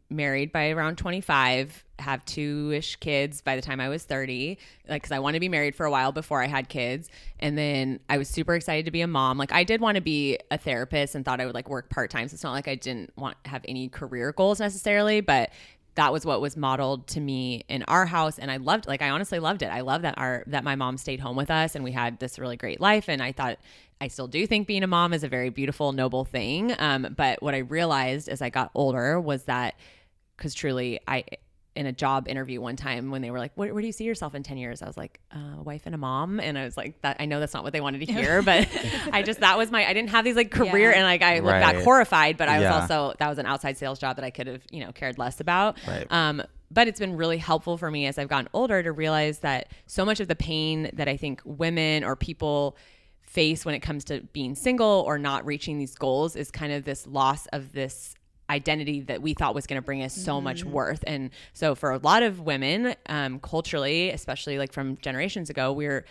married by around 25, have 2-ish kids by the time I was 30, like, because I wanted to be married for a while before I had kids. And then I was super excited to be a mom. Like, I did want to be a therapist and thought I would like work part-time. So it's not like I didn't want to have any career goals necessarily, but that was what was modeled to me in our house. And I loved, like, I honestly loved it. I love that my mom stayed home with us and we had this really great life. And I thought, I still do think being a mom is a very beautiful, noble thing. But what I realized as I got older was that, because truly in a job interview one time when they were like, where do you see yourself in 10 years? I was like, a wife and a mom. And I was like, that, I know that's not what they wanted to hear, but I didn't have these like career and like, I looked back horrified, but I was also, that was an outside sales job that I could have, cared less about. Right. But it's been really helpful for me as I've gotten older to realize that so much of the pain that I think women or people face when it comes to being single or not reaching these goals is kind of this loss of this identity that we thought was going to bring us so much worth. And so for a lot of women, culturally, especially like from generations ago, we're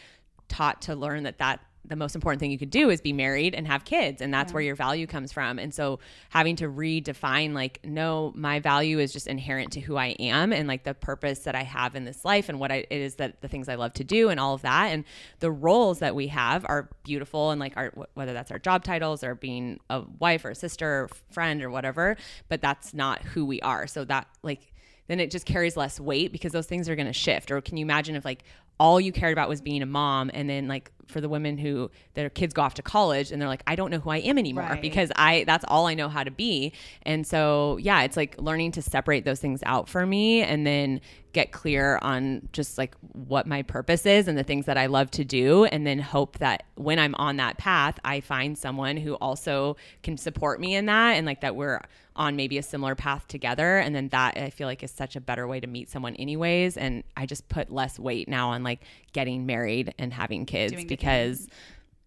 taught to learn that the most important thing you could do is be married and have kids. And that's where your value comes from. And so having to redefine, like, no, my value is just inherent to who I am and like the purpose that I have in this life and what it is that the things I love to do and all of that. And the roles that we have are beautiful. And like whether that's our job titles or being a wife or a sister or friend or whatever, but that's not who we are. So that like, then it just carries less weight because those things are going to shift. Or can you imagine if like all you cared about was being a mom, and then like for the women who their kids go off to college and they're like, I don't know who I am anymore because that's all I know how to be. And so, yeah, it's like learning to separate those things out for me and then get clear on just like what my purpose is and the things that I love to do. And then hope that when I'm on that path, I find someone who also can support me in that. And like that we're on maybe a similar path together. And then that I feel like is such a better way to meet someone anyways. And I just put less weight now on like getting married and having kids because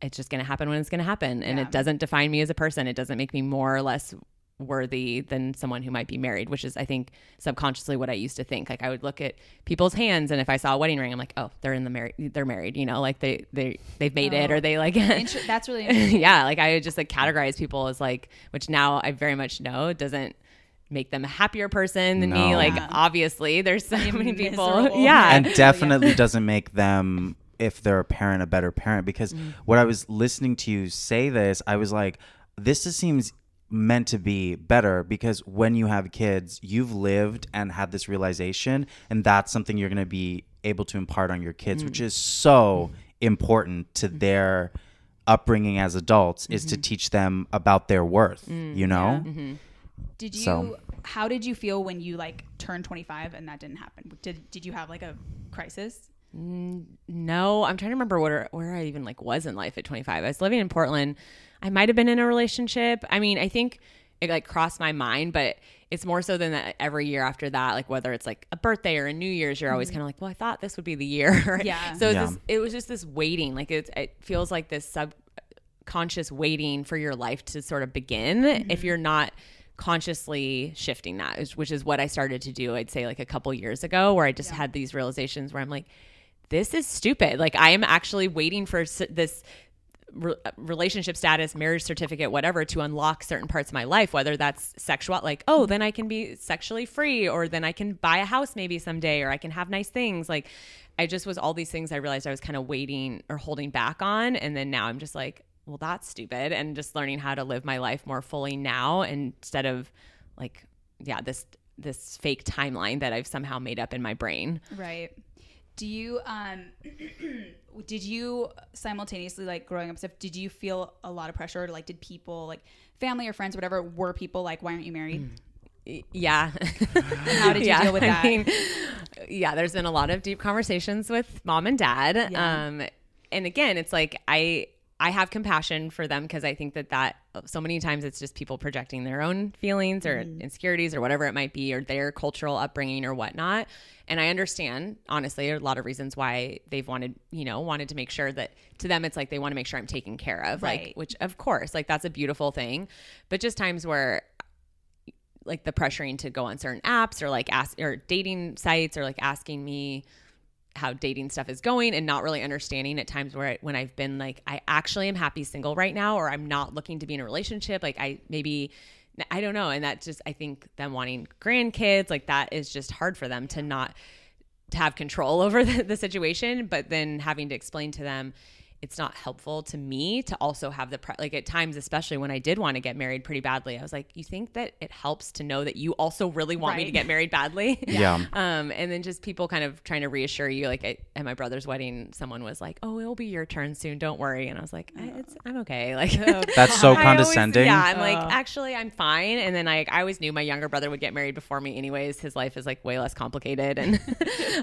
it's just going to happen when it's going to happen. And it doesn't define me as a person. It doesn't make me more or less worthy than someone who might be married, which is I think subconsciously what I used to think. Like I would look at people's hands and if I saw a wedding ring, I'm like, oh, they're married, like they've made it, or they like that's really interesting. Yeah, like I would just like categorize people as like, which now I very much know doesn't make them a happier person than me. Like obviously there's so many people and definitely doesn't make them, if they're a parent, a better parent. Because what I was listening to you say this, I was like, this just seems meant to be better, because when you have kids, you've lived and had this realization, and that's something you're going to be able to impart on your kids, which is so important to their upbringing as adults, is to teach them about their worth, How did you feel when you like turned 25 and that didn't happen? Did you have like a crisis? No, I'm trying to remember where I even like was in life at 25. I was living in Portland. I might have been in a relationship. I mean, I think it like crossed my mind, but it's more so than that every year after that, like whether it's like a birthday or a New Year's, you're always kind of like, well, I thought this would be the year. Yeah. So it was just this waiting, like it feels like this subconscious waiting for your life to sort of begin if you're not consciously shifting that, which is what I started to do, I'd say like a couple years ago, where I just had these realizations where I'm like, this is stupid. Like I am actually waiting for this relationship status, marriage certificate, whatever, to unlock certain parts of my life, whether that's sexual, like, oh, then I can be sexually free, or then I can buy a house maybe someday, or I can have nice things. Like I just was all these things I realized I was kind of waiting or holding back on. And then now I'm just like, well, that's stupid. And just learning how to live my life more fully now, instead of like, this fake timeline that I've somehow made up in my brain. Right. Do you, did you simultaneously, like growing up stuff, did you feel a lot of pressure? Like did people, like family or friends, whatever, were people like, why aren't you married? Yeah. How did you deal with that? There's been a lot of deep conversations with mom and dad. Yeah. And again, it's like, I have compassion for them, because I think that so many times it's just people projecting their own feelings or insecurities or whatever it might be, or their cultural upbringing or whatnot. And I understand, honestly, a lot of reasons why they've wanted to make sure that, to them, it's like they want to make sure I'm taken care of, right. Like, which of course, like that's a beautiful thing. But just times where like the pressuring to go on certain apps or like dating sites, or like asking me how dating stuff is going and not really understanding at times where when I've been like, I actually am happy single right now, or I'm not looking to be in a relationship. Like I don't know. And that just, I think them wanting grandkids, like that is just hard for them to have control over the situation, but then having to explain to them, it's not helpful to me to also have like at times, especially when I did want to get married pretty badly, I was like, you think that it helps to know that you also really want me to get married badly? Yeah. And then just people kind of trying to reassure you, like at my brother's wedding, someone was like, oh, it'll be your turn soon. Don't worry. And I was like, I'm okay. Like that's so condescending. I'm like, actually I'm fine. And then I always knew my younger brother would get married before me anyways. His life is like way less complicated. And,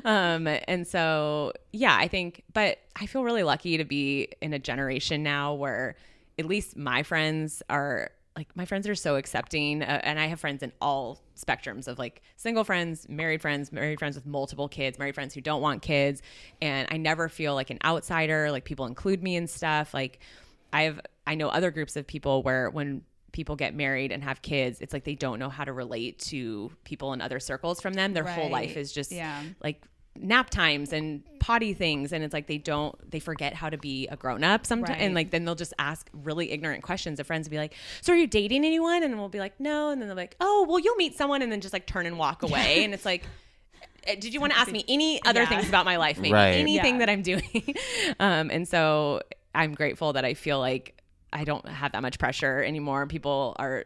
and so, yeah, I think, but I feel really lucky to be in a generation now where at least my friends are so accepting. And I have friends in all spectrums of like single friends, married friends with multiple kids, married friends who don't want kids. And I never feel like an outsider, like people include me in stuff. Like I know other groups of people where when people get married and have kids, it's like they don't know how to relate to people in other circles from them. Their whole life is just like nap times and potty things, and it's like they forget how to be a grown-up sometimes, and like then they'll just ask really ignorant questions. Of friends will be like, so are you dating anyone? And we'll be like, no. And then they're like, oh well, you'll meet someone, and then just like turn and walk away. And it's like, did you want to ask me any other things about my life, maybe anything that I'm doing? And so I'm grateful that I feel like I don't have that much pressure anymore. People are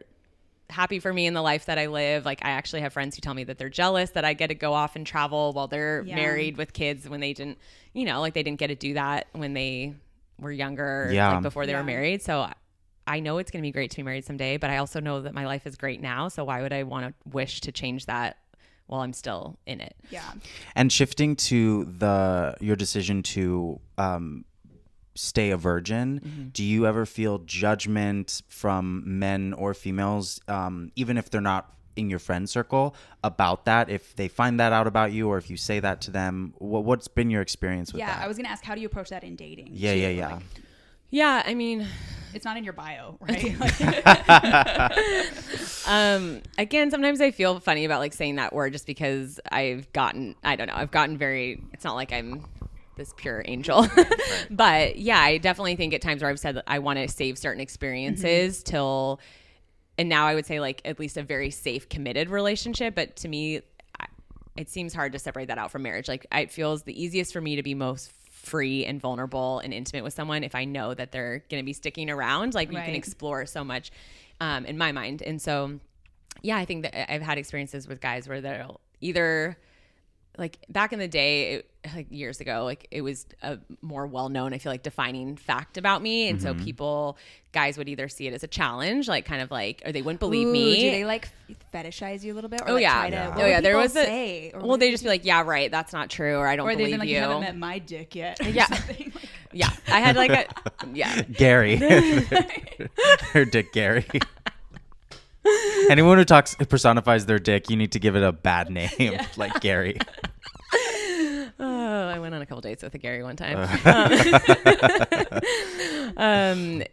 happy for me in the life that I live. Like I actually have friends who tell me that they're jealous that I get to go off and travel while they're married with kids, when they didn't, like they didn't get to do that when they were younger, like before they were married. So I know it's going to be great to be married someday, but I also know that my life is great now. So why would I want to wish to change that while I'm still in it? Yeah. And shifting to your decision to, stay a virgin, do you ever feel judgment from men or females, even if they're not in your friend circle, about that, if they find that out about you, or if you say that to them? What's been your experience with that? Yeah, I was gonna ask, how do you approach that in dating? Yeah. Yeah, I mean, it's not in your bio, right? Again, sometimes I feel funny about like saying that word just because I've gotten very, it's not like I'm this pure angel. But yeah, I definitely think at times where I've said that I want to save certain experiences till, and now I would say like at least a very safe, committed relationship. But to me, it seems hard to separate that out from marriage. Like it feels the easiest for me to be most free and vulnerable and intimate with someone if I know that they're going to be sticking around. Like you can explore so much in my mind. And so, yeah, I think that I've had experiences with guys where they'll either, like back in the day, like years ago, like it was a more well-known, I feel like, defining fact about me. And so guys would either see it as a challenge, like kind of like, or they wouldn't believe me. Do they like fetishize you a little bit? Or There was well, they just be like, yeah, right, that's not true. Or I don't believe like, you. You haven't met my dick yet. Yeah. I had like Gary. Her dick, Gary. Anyone who personifies their dick, you need to give it a bad name, like Gary. Oh, I went on a couple dates with a Gary one time.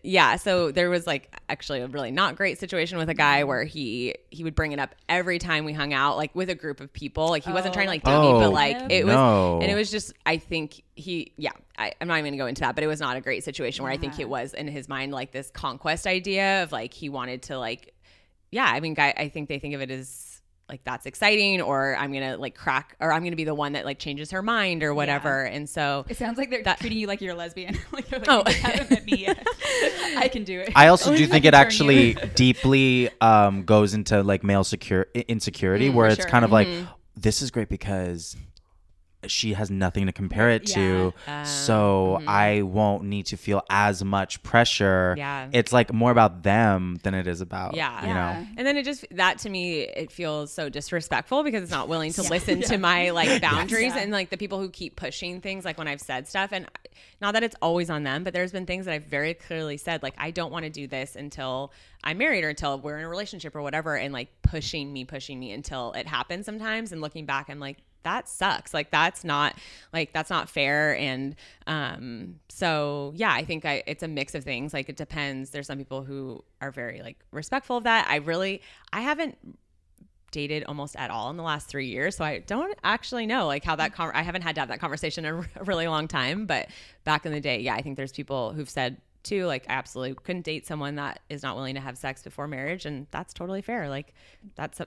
Yeah, so there was like actually a really not great situation with a guy where he would bring it up every time we hung out, like with a group of people. Like he wasn't trying to like date me, but like was, and it was just, I think I'm not even gonna go into that, but it was not a great situation where I think it was in his mind like this conquest idea of like he wanted to like, I mean, I think they think of it as like that's exciting, or I'm gonna like crack, or I'm gonna be the one that like changes her mind or whatever. And so it sounds like they're treating you like you're a lesbian. Like they're like, you haven't met me yet. I can do it. I also do think it actually deeply goes into like male insecurity, where it's kind of like, this is great because she has nothing to compare it to, so I won't need to feel as much pressure. It's like more about them than it is about you know. And then it just, that to me, it feels so disrespectful because it's not willing to listen to my like boundaries and like the people who keep pushing things, like when I've said stuff, and not that it's always on them, but there's been things that I've very clearly said, like I don't want to do this until I'm married or until we're in a relationship or whatever, and like pushing me until it happens sometimes. And looking back, I'm like, that sucks. Like that's not fair. And so yeah, I think it's a mix of things. Like it depends. There's some people who are very like respectful of that. I haven't dated almost at all in the last 3 years. So I don't actually know like how that, I haven't had to have that conversation in a really long time, but back in the day, yeah, I think there's people who've said too, like I absolutely couldn't date someone that is not willing to have sex before marriage. And that's totally fair. Like that's,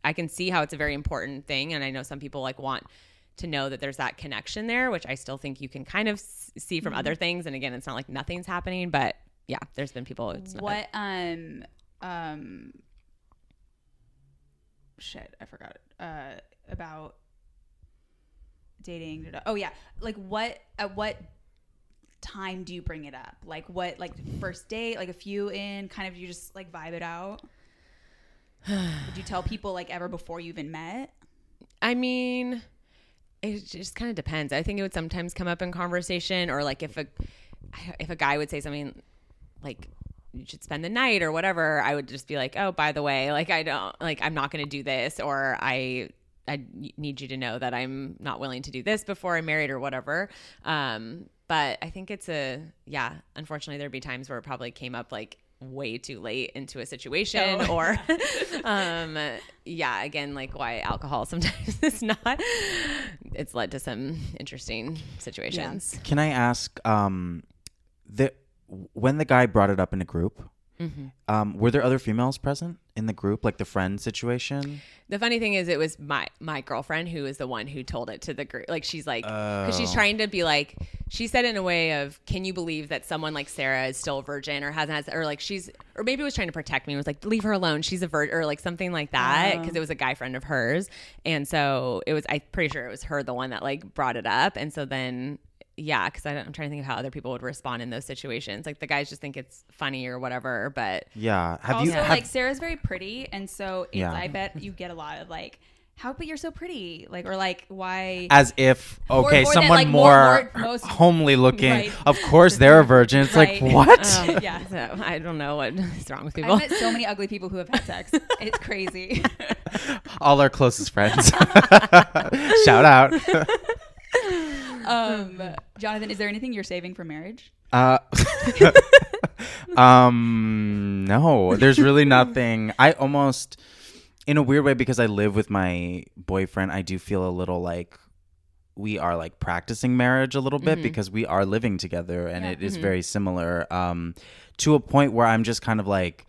I can see how it's a very important thing. And I know some people like want to know that there's that connection there, which I still think you can kind of see from other things. And again, it's not like nothing's happening, but yeah, there's been people. It's what, shit, I forgot, about dating. Oh yeah. Like at what time do you bring it up? Like what, like first date, like a few in, kind of, you just like vibe it out? Would you tell people like ever before you even met? I mean, it just kind of depends. I think it would sometimes come up in conversation, or like if a guy would say something like you should spend the night or whatever, I would just be like, oh, by the way, like I'm not going to do this, or I need you to know that I'm not willing to do this before I'm married or whatever. But I think it's unfortunately there'd be times where it probably came up like way too late into a situation or again, like why alcohol sometimes is not, it's led to some interesting situations. Yeah. Can I ask, when the guy brought it up in a group, were there other females present in the group, like the friend situation? The funny thing is, it was my girlfriend who is the one who told it to the group. Like she's like, because she's trying to be like, she said in a way of, can you believe that someone like Sara is still a virgin or hasn't, or like or maybe was trying to protect me. It was like, leave her alone, she's a virgin, or like something like that, because it was a guy friend of hers, and so it was. I'm pretty sure it was her, the one that like brought it up, and so then. Yeah, because I'm trying to think of how other people would respond in those situations. Like the guys just think it's funny or whatever, but yeah. Like Sarah's very pretty, and so I bet you get a lot of like, but you're so pretty, like, or like, why? As if someone that, like, most homely looking. Right. Of course, they're a virgin. It's like what? Yeah, so I don't know what is wrong with people. I've met so many ugly people who have had sex. It's crazy. All our closest friends. Shout out. Jonathan, is there anything you're saving for marriage? No, there's really nothing. I almost, in a weird way, because I live with my boyfriend, I do feel a little like we are like practicing marriage a little bit, because we are living together, and it is very similar, to a point where I'm just kind of like,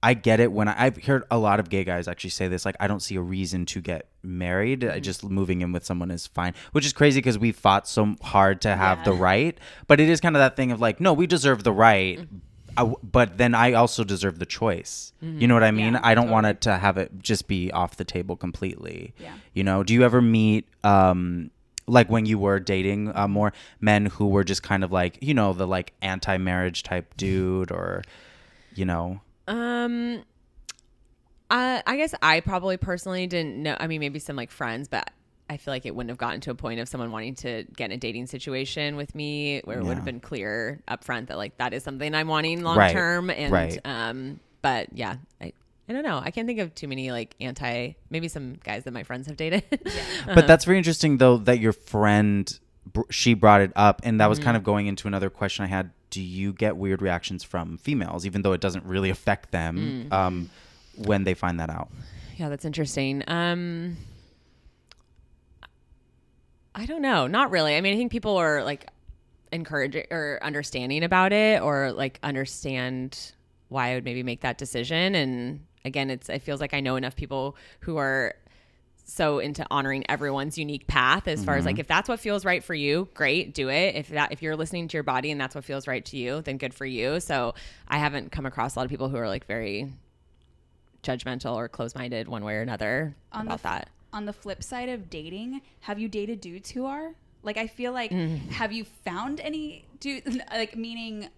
I get it when I've heard a lot of gay guys actually say this, like, I don't see a reason to get married. Just moving in with someone is fine, which is crazy because we fought so hard to have the right. But it is kind of that thing of like, no, we deserve the right. But then I also deserve the choice. You know what I mean? Yeah, I don't want it to have it just be off the table completely. Yeah. You know, do you ever meet, like when you were dating more men who were just kind of like, you know, the like anti-marriage type dude, or, you know? I guess I probably personally didn't know. I mean, maybe some like friends, but I feel like it wouldn't have gotten to a point of someone wanting to get in a dating situation with me where it would have been clear up front that like that is something I'm wanting long term. And but yeah, I don't know. I can't think of too many like maybe some guys that my friends have dated. But that's very interesting though that your friend she brought it up, and that was kind of going into another question I had. Do you get weird reactions from females, even though it doesn't really affect them, when they find that out? Yeah, that's interesting. I don't know. Not really. I mean, I think people are like encouraging or understanding about it, or like understand why I would maybe make that decision. And again, it feels like I know enough people who are so into honoring everyone's unique path as far as like, if that's what feels right for you, great, do it. If you're listening to your body and that's what feels right to you, then good for you. So I haven't come across a lot of people who are like very judgmental or closed-minded one way or another about that. On the flip side of dating, have you dated dudes who are like, I feel like, have you found any dude, like, meaning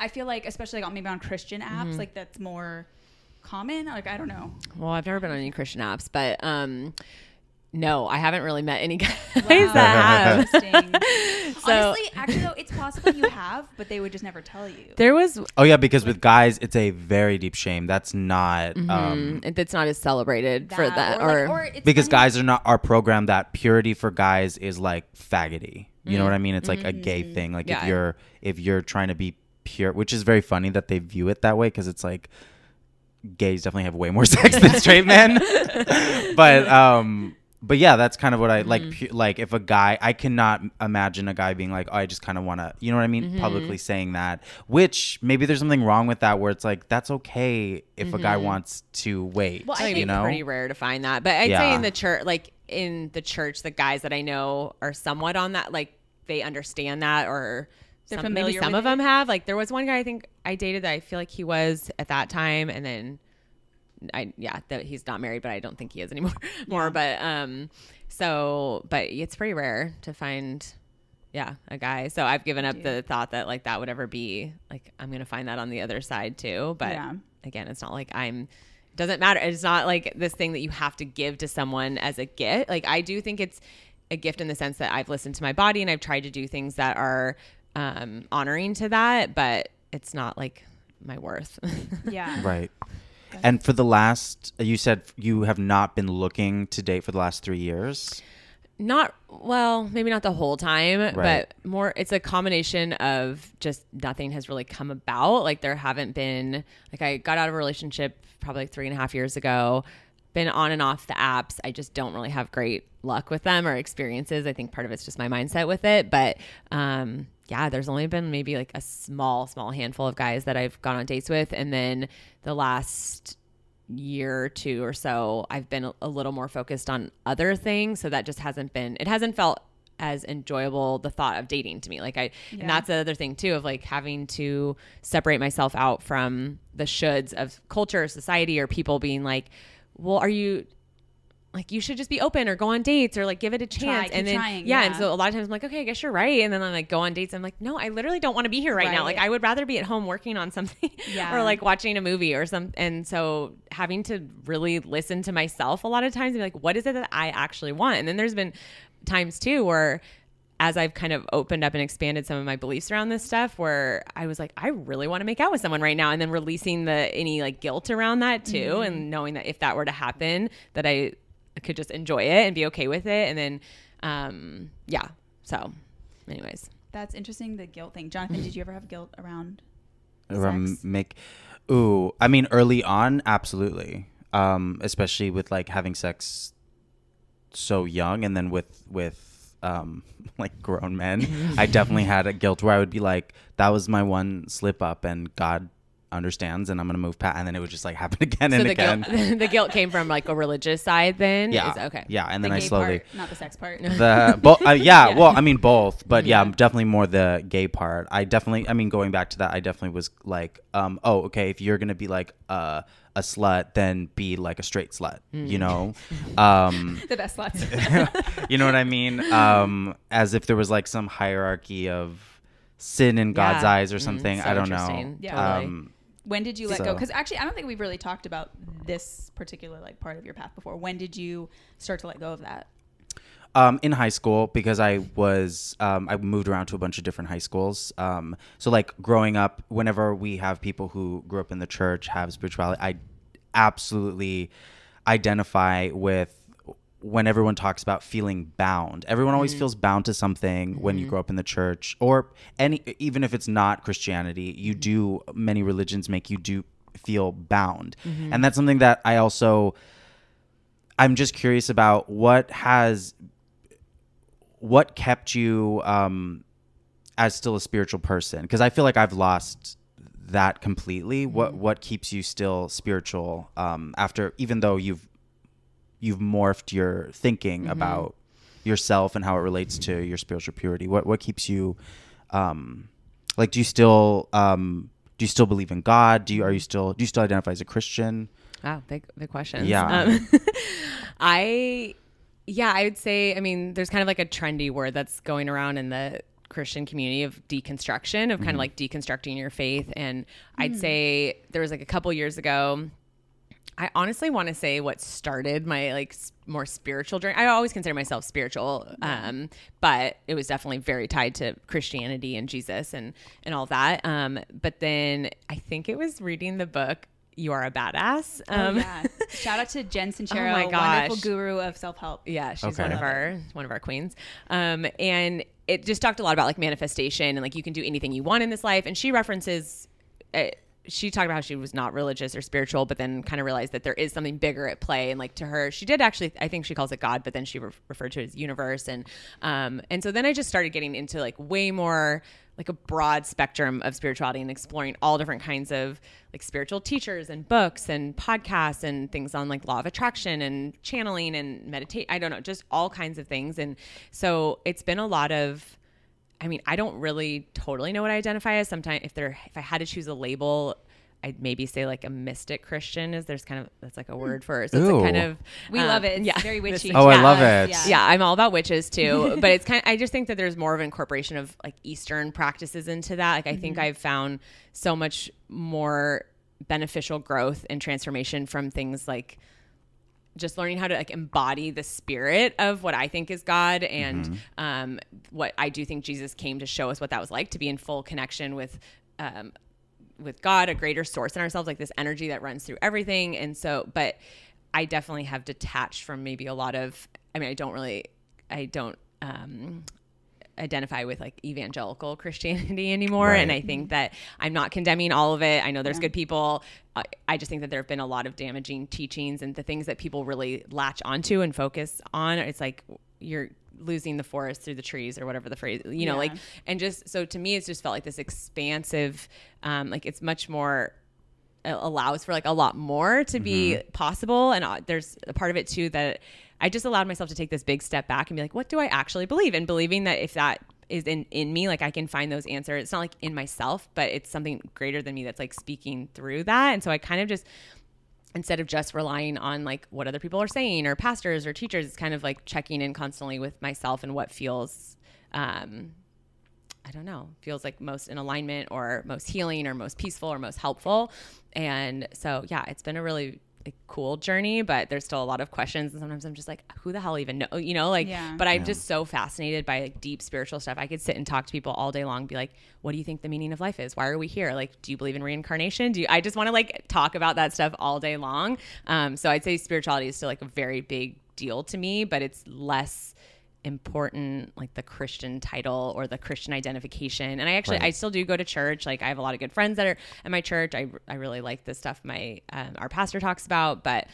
I feel like, especially like maybe on Christian apps, like that's more common, like, I don't know. Well, I've never been on any Christian apps, but no, I haven't really met any guys that have. Interesting. So, honestly, actually though, it's possible you have, but they would just never tell you. There was because with guys it's a very deep shame. That's not it's not as celebrated for that, or because guys are programmed that purity for guys is like faggoty. You know what I mean? It's like a gay thing. Like if you're trying to be pure, which is very funny that they view it that way, because it's like, gays definitely have way more sex than straight men. But yeah, that's kind of what I like. Like if a guy, I cannot imagine a guy being like, oh, I just kind of want to, you know what I mean? Publicly saying that, which maybe there's something wrong with that where it's like, that's okay if a guy wants to wait. Well, I think it's pretty rare to find that. But I'd say in the church, the guys that I know are somewhat on that, like they understand that, or maybe some of them have. Like there was one guy I think I dated that I feel like he was at that time, and then that he's not married, but I don't think he is anymore. But it's pretty rare to find a guy. So I've given up the thought that like that would ever be like I'm gonna find that on the other side too. But again, it's not like doesn't matter. It's not like this thing that you have to give to someone as a gift. Like I do think it's a gift in the sense that I've listened to my body and I've tried to do things that are honoring to that, but it's not like my worth. Right. And for the last, you said you have not been looking to date for the last 3 years? Maybe not the whole time, but more, it's a combination of just nothing has really come about. Like there haven't been, like I got out of a relationship probably like 3.5 years ago, been on and off the apps. I just don't really have great luck with them or experiences. I think part of it's just my mindset with it. But there's only been maybe like a small handful of guys that I've gone on dates with. And then the last year or two or so, I've been a little more focused on other things. So that just hasn't felt as enjoyable, the thought of dating to me. Like and that's the other thing too, of like having to separate myself out from the shoulds of culture, society, or people being like, well, are you like, you should just be open or go on dates or like give it a chance. And then, and so a lot of times I'm like, okay, I guess you're right. And then I'm like, go on dates. I'm like, no, I literally don't want to be here right now. Like I would rather be at home working on something or like watching a movie or something. And so having to really listen to myself a lot of times and be like, what is it that I actually want? And then there's been times too, where as I've kind of opened up and expanded some of my beliefs around this stuff, where I was like, I really want to make out with someone right now. And then releasing any like guilt around that too. And knowing that if that were to happen, that I could just enjoy it and be okay with it. And then, so anyways. That's interesting. The guilt thing. Jonathan, did you ever have guilt around sex? I mean, early on, absolutely. Especially with like having sex so young and then with like grown men. I definitely had a guilt where I would be like, that was my one slip up and God understands and I'm gonna move past, and then it would just like happen again and again. The guilt came from like a religious side then? Okay. Yeah, and then I slowly part, not the sex part. Well, I mean both, but definitely more the gay part. Going back to that, I definitely was like, okay, if you're gonna be like a slut, then be like a straight slut, you know? The best sluts. You know what I mean? As if there was like some hierarchy of sin in God's eyes or something. So I don't know. Yeah. Totally. When did you let go? Because actually, I don't think we've really talked about this particular like part of your path before. When did you start to let go of that? In high school, because I moved around to a bunch of different high schools. So like growing up, whenever we have people who grew up in the church, have spirituality, I absolutely identify with when everyone talks about feeling bound. Everyone always feels bound to something when you grow up in the church, or even if it's not Christianity, many religions make you feel bound. And that's something that I'm just curious about. What kept you as still a spiritual person? Because I feel like I've lost that completely. What keeps you still spiritual after, even though you've morphed your thinking about yourself and how it relates to your spiritual purity? What keeps you like, do you still believe in God? Do you still identify as a Christian? Wow, big questions. Yeah. I would say, I mean, there's kind of like a trendy word that's going around in the Christian community of deconstruction, of kind of like deconstructing your faith. And I'd say there was like a couple years ago, I honestly want to say what started my like more spiritual journey. I always consider myself spiritual, but it was definitely very tied to Christianity and Jesus and all that. But then I think it was reading the book You Are a Badass. Shout out to Jen Sincero, wonderful guru of self-help. Yeah, she's one of our queens. And it just talked a lot about like manifestation and like you can do anything you want in this life. And she references she talked about how she was not religious or spiritual, but then kind of realized that there is something bigger at play. And like to her, she did actually, I think she calls it God, but then she referred to it as universe. And so then I just started getting into like way more like a broad spectrum of spirituality and exploring all different kinds of like spiritual teachers and books and podcasts and things on like law of attraction and channeling and meditate. I don't know, just all kinds of things. And so it's been a lot of, I mean, I don't really totally know what I identify as. Sometimes if I had to choose a label, I'd maybe say like a mystic Christian that's like a word for it. So it's a kind of, we love it. It's very witchy. Oh, I love it. Yeah. I'm all about witches too, but it's I just think that there's more of an incorporation of like Eastern practices into that. Like I think I've found so much more beneficial growth and transformation from things like just learning how to like embody the spirit of what I think is God and what I do think Jesus came to show us what that was like, to be in full connection with God, a greater source in ourselves, like this energy that runs through everything. And so, but I definitely have detached from maybe a lot of, I mean, I don't identify with like evangelical Christianity anymore. Right. And I think that I'm not condemning all of it. I know there's good people. I just think that there have been a lot of damaging teachings and the things that people really latch onto and focus on. It's like you're losing the forest through the trees or whatever the phrase, you know, like, and just, so to me, it's just felt like this expansive, like it's much more, allows for like a lot more to be possible. And there's a part of it too, that I just allowed myself to take this big step back and be like, what do I actually believe? And believing that if that is in me, like I can find those answers. It's not like in myself, but it's something greater than me that's like speaking through that. And so I kind of just, instead of just relying on like what other people are saying or pastors or teachers, it's kind of like checking in constantly with myself and what feels, I don't know, feels like most in alignment or most healing or most peaceful or most helpful. And so, yeah, it's been a really cool journey, but there's still a lot of questions. And sometimes I'm just like, who the hell even know, you know, like, but I'm just so fascinated by like deep spiritual stuff. I could sit and talk to people all day long and be like, what do you think the meaning of life is? Why are we here? Like, do you believe in reincarnation? I just want to like talk about that stuff all day long. So I'd say spirituality is still like a very big deal to me, but it's less important like the Christian title or the Christian identification. And I actually I still do go to church. Like I have a lot of good friends that are at my church. I really like the stuff our pastor talks about, but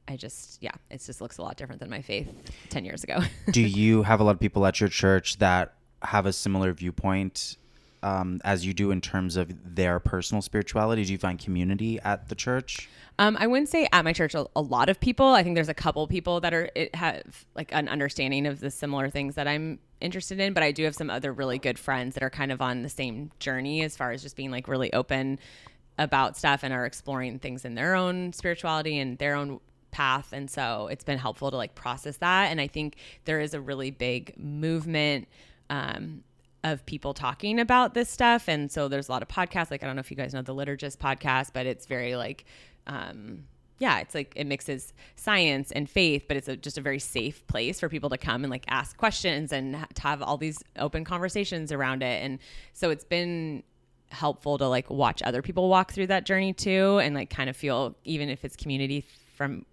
I just it just looks a lot different than my faith 10 years ago. Do you have a lot of people at your church that have a similar viewpoint as you do in terms of their personal spirituality? Do you find community at the church? I wouldn't say at my church a lot of people. I think there's a couple people that have like an understanding of the similar things that I'm interested in, but I do have some other really good friends that are kind of on the same journey as far as just being like really open about stuff and are exploring things in their own spirituality and their own path. And so it's been helpful to like process that. And I think there is a really big movement of people talking about this stuff. And so there's a lot of podcasts. Like, I don't know if you guys know the Liturgist podcast, but it's very like, it's like it mixes science and faith, but it's just a very safe place for people to come and like ask questions and to have all these open conversations around it. And so it's been helpful to like watch other people walk through that journey too, and like kind of feel, even if it's community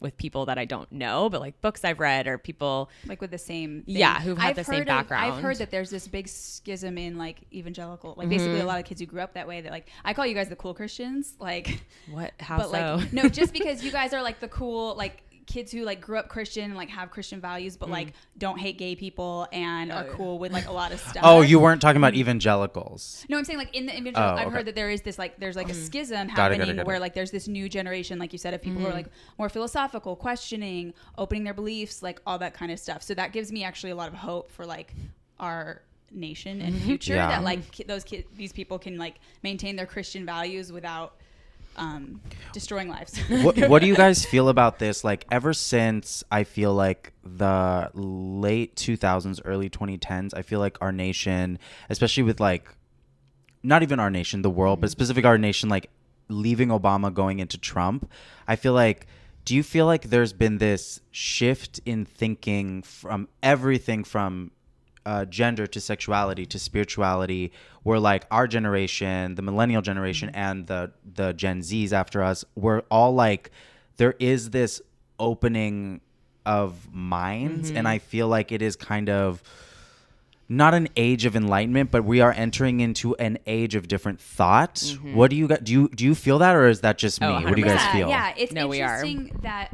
with people that I don't know, but like books I've read or people like with the same thing. who've had the same background. I've heard that there's this big schism in like evangelical, like basically a lot of kids who grew up that way, that like, I call you guys the cool Christians, like what, how but so? Like no, just because you guys are like the cool like kids who like grew up Christian and like have Christian values, but like don't hate gay people and are cool with like a lot of stuff. Oh, you weren't talking about evangelicals. No, I'm saying like in the evangelical, I've heard that there is this like, there's like a schism happening where like there's this new generation, like you said, of people who are like more philosophical, questioning, opening their beliefs, like all that kind of stuff. So that gives me actually a lot of hope for like our nation and future, that like these people can like maintain their Christian values without destroying lives. What do you guys feel about this? Like ever since I feel like the late 2000s, early 2010s, I feel like our nation, especially with like, not even our nation, the world, but specifically our nation, like leaving Obama, going into Trump, I feel like, do you feel like there's been this shift in thinking from everything from gender to sexuality to spirituality, where like our generation, the millennial generation, and the Gen Zs after us, we're all like, there is this opening of minds, and I feel like it is kind of, not an age of enlightenment, but we are entering into an age of different thought. Mm-hmm. What do you got? Do you feel that, or is that just me? What do you guys feel? Yeah, it's interesting that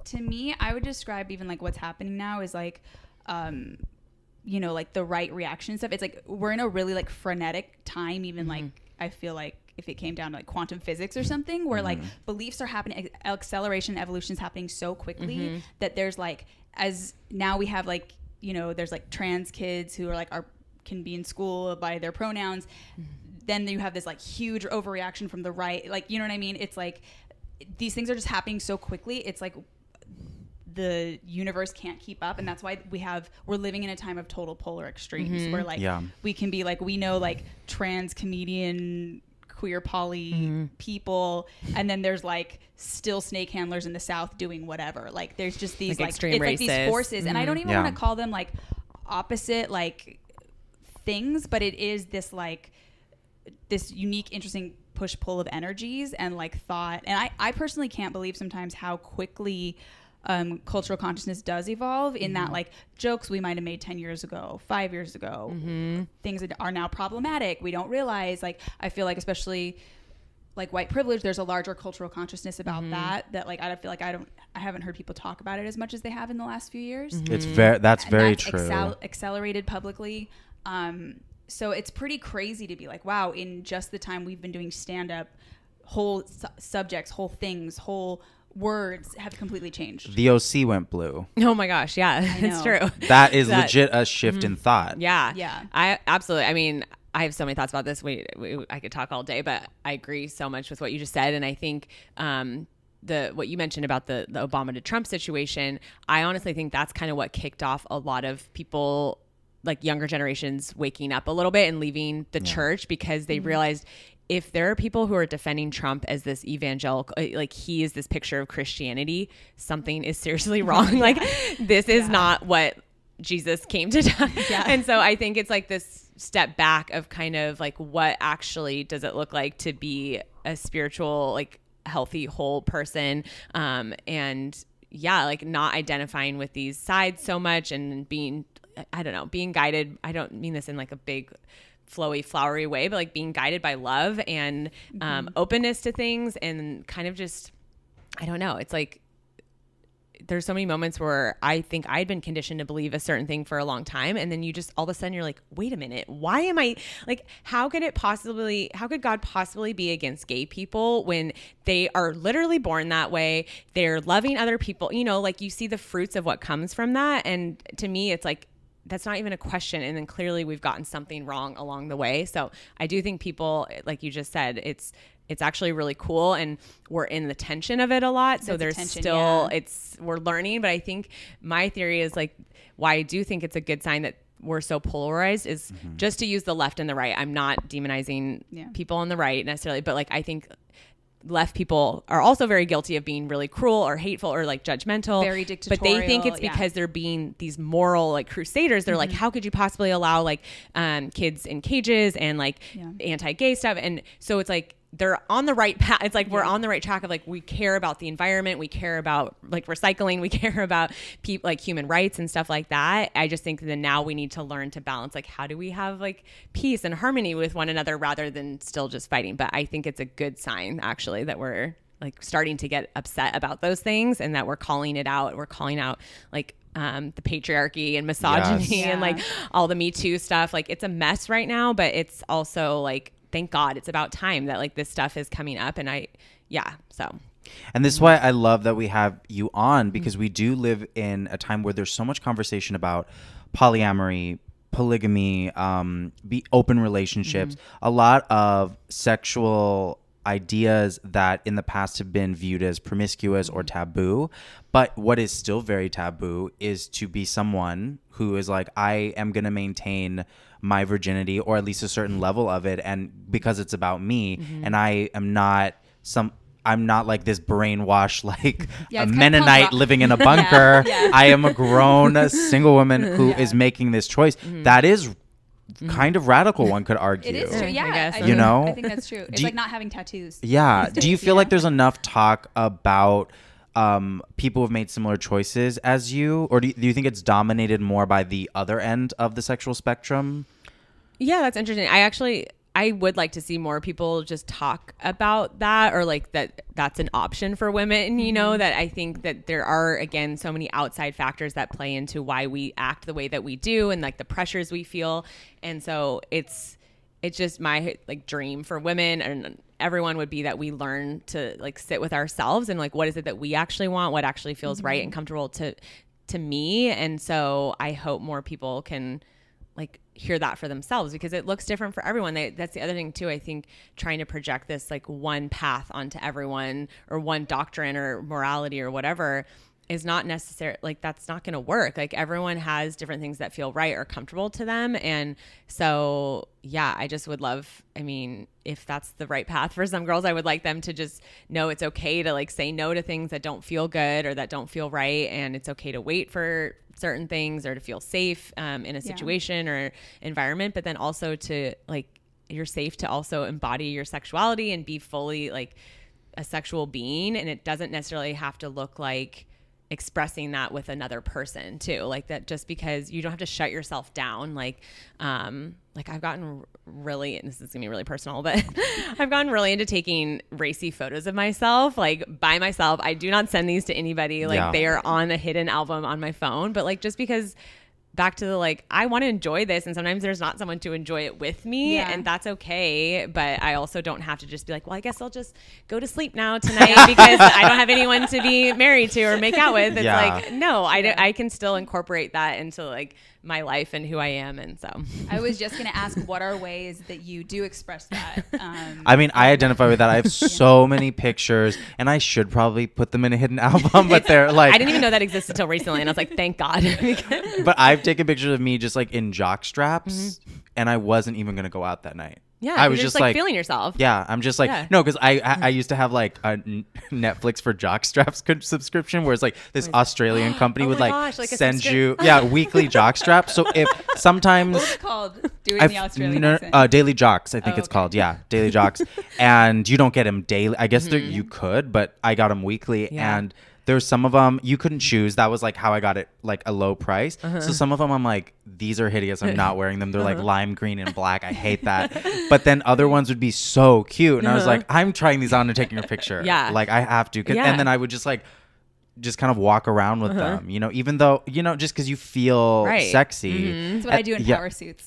to me, I would describe even like what's happening now is like, you know, like the right reaction stuff. It's like we're in a really like frenetic time. Even like I feel like if it came down to like quantum physics or something, where like beliefs are happening, acceleration, evolution is happening so quickly that there's like, as now we have like, you know, there's like trans kids who are like can be in school by their pronouns. Then you have this like huge overreaction from the right. Like, you know what I mean? It's like these things are just happening so quickly. It's like the universe can't keep up, and that's why we're living in a time of total polar extremes where like we can be like, we know like trans comedian, queer poly people, and then there's like still snake handlers in the South doing whatever. Like there's just these like extreme it's races. like these forces, and I don't even want to call them like opposite like things, but it is this like this unique, interesting push-pull of energies and like thought. And I personally can't believe sometimes how quickly cultural consciousness does evolve in that like jokes we might have made 10 years ago, 5 years ago, things that are now problematic. We don't realize, like, I feel like especially like white privilege, there's a larger cultural consciousness about that like I feel like I haven't heard people talk about it as much as they have in the last few years. It's that's very true. Accelerated publicly. So it's pretty crazy to be like, wow, in just the time we've been doing stand-up, whole subjects, whole things, whole words have completely changed. The OC went blue. Oh my gosh, yeah, it's true. That is legit a shift in thought. Yeah. I absolutely. I mean, I have so many thoughts about this. I could talk all day, but I agree so much with what you just said, and I think what you mentioned about the Obama to Trump situation, I honestly think that's kind of what kicked off a lot of people, like younger generations, waking up a little bit and leaving the church, because they realized, if there are people who are defending Trump as this evangelical, like he is this picture of Christianity, something is seriously wrong. Like this is not what Jesus came to do. And so I think it's like this step back of kind of like, what actually does it look like to be a spiritual, like healthy, whole person? And like not identifying with these sides so much, and being guided. I don't mean this in like a big flowy, flowery way, but like being guided by love and openness to things, and kind of just, I don't know. It's like there's so many moments where I think I'd been conditioned to believe a certain thing for a long time, and then you just all of a sudden you're like, wait a minute, why am I like, how could God possibly be against gay people when they are literally born that way? They're loving other people, you know, like you see the fruits of what comes from that. And to me, it's like, that's not even a question. And then clearly we've gotten something wrong along the way. So I do think people, like you just said, it's actually really cool, and we're in the tension of it a lot. So there's still, we're learning. But I think my theory is like, why I do think it's a good sign that we're so polarized is just to use the left and the right. I'm not demonizing people on the right necessarily, but like, I think left people are also very guilty of being really cruel or hateful or like judgmental, very dictatorial, but they think it's because they're being these moral like crusaders. They're like, how could you possibly allow like kids in cages and like anti-gay stuff? And so it's like they're on the right path. It's like we're on the right track of like, we care about the environment, we care about like recycling, we care about people, like human rights and stuff like that. I just think that now we need to learn to balance, like, how do we have like peace and harmony with one another rather than still just fighting. But I think it's a good sign actually that we're like starting to get upset about those things, and that we're calling it out. We're calling out like the patriarchy and misogyny and like all the Me Too stuff. Like it's a mess right now, but it's also like, thank God, it's about time that like this stuff is coming up. And and this is why I love that we have you on, because we do live in a time where there's so much conversation about polyamory, polygamy, be open relationships, a lot of sexual ideas that in the past have been viewed as promiscuous or taboo. But what is still very taboo is to be someone who is like, I am going to maintain my virginity, or at least a certain level of it, and because it's about me, and I am not I'm not like this brainwashed like a Mennonite living in a bunker. I am a grown single woman who is making this choice. That is kind of radical, one could argue. It is true. Yeah, I guess. I think that's true. It's like not having tattoos. Yeah. Do you feel like there's enough talk about people have made similar choices as you, or do you think it's dominated more by the other end of the sexual spectrum? Yeah, that's interesting. I would like to see more people just talk about that, or like that's an option for women, you know, that I think that there are, again, so many outside factors that play into why we act the way that we do and like the pressures we feel. And so it's just my like dream for women and everyone would be that we learn to like sit with ourselves and like, what is it that we actually want? What actually feels right and comfortable to me? And so I hope more people can like hear that for themselves, because it looks different for everyone. That's the other thing too. I think trying to project this like one path onto everyone, or one doctrine or morality or whatever, is not necessary. Like that's not going to work. Like everyone has different things that feel right or comfortable to them. And so, yeah, I just would love, I mean, if that's the right path for some girls, I would like them to just know it's okay to like say no to things that don't feel good or that don't feel right. And it's okay to wait for certain things or to feel safe in a situation or environment, but then also to like, you're safe to also embody your sexuality and be fully like a sexual being. And it doesn't necessarily have to look like expressing that with another person too, like that, just because you don't have to shut yourself down. Like I've gotten really, and this is gonna be really personal, but I've gotten really into taking racy photos of myself, like by myself. I do not send these to anybody. Like they are on a hidden album on my phone, but like, just because back to the like, I want to enjoy this, and sometimes there's not someone to enjoy it with me, and that's okay. But I also don't have to just be like, well, I guess I'll just go to sleep now tonight because I don't have anyone to be married to or make out with. It's like, no, I can still incorporate that into like my life and who I am. And so I was just going to ask, what are ways that you do express that? I mean, I identify with that. I have so many pictures, and I should probably put them in a hidden album, but they're like, I didn't even know that existed until recently, and I was like, thank God. But I've taken pictures of me just like in jock straps, and I wasn't even gonna go out that night. Yeah, I was just like feeling yourself. Yeah, I'm just like, no, because I used to have like a Netflix for jock straps subscription, where it's like this Australian company would like send you weekly jock straps. So if sometimes what's it called? Doing the Australian accent? Daily Jocks, I think it's called. Yeah, Daily Jocks, and you don't get them daily. I guess you could, but I got them weekly, and there's some of them you couldn't choose. That was like how I got it, like a low price. So some of them I'm like, these are hideous. I'm not wearing them. They're like lime green and black. I hate that. But then other ones would be so cute. And I was like, I'm trying these on and taking a picture. Yeah. Like I have to. And then I would just kind of walk around with them, you know, even though, you know, just because you feel sexy. That's what I do in power suits.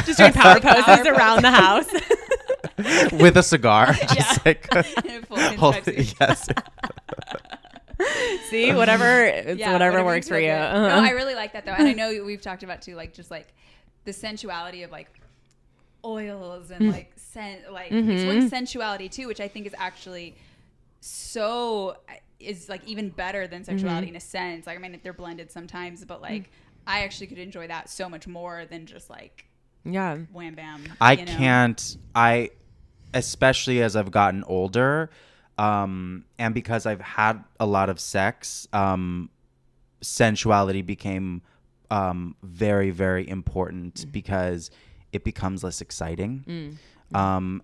Just doing power poses around the house. With a cigar. Just like, yes. See, whatever works for you. No, I really like that though. And I know we've talked about too, like just like the sensuality of like oils and like scent, like exploring sensuality too, which I think is actually is like even better than sexuality in a sense. Like, I mean, they're blended sometimes, but like I actually could enjoy that so much more than just like wham bam. Especially as I've gotten older, and because I've had a lot of sex, sensuality became very, very important because it becomes less exciting. And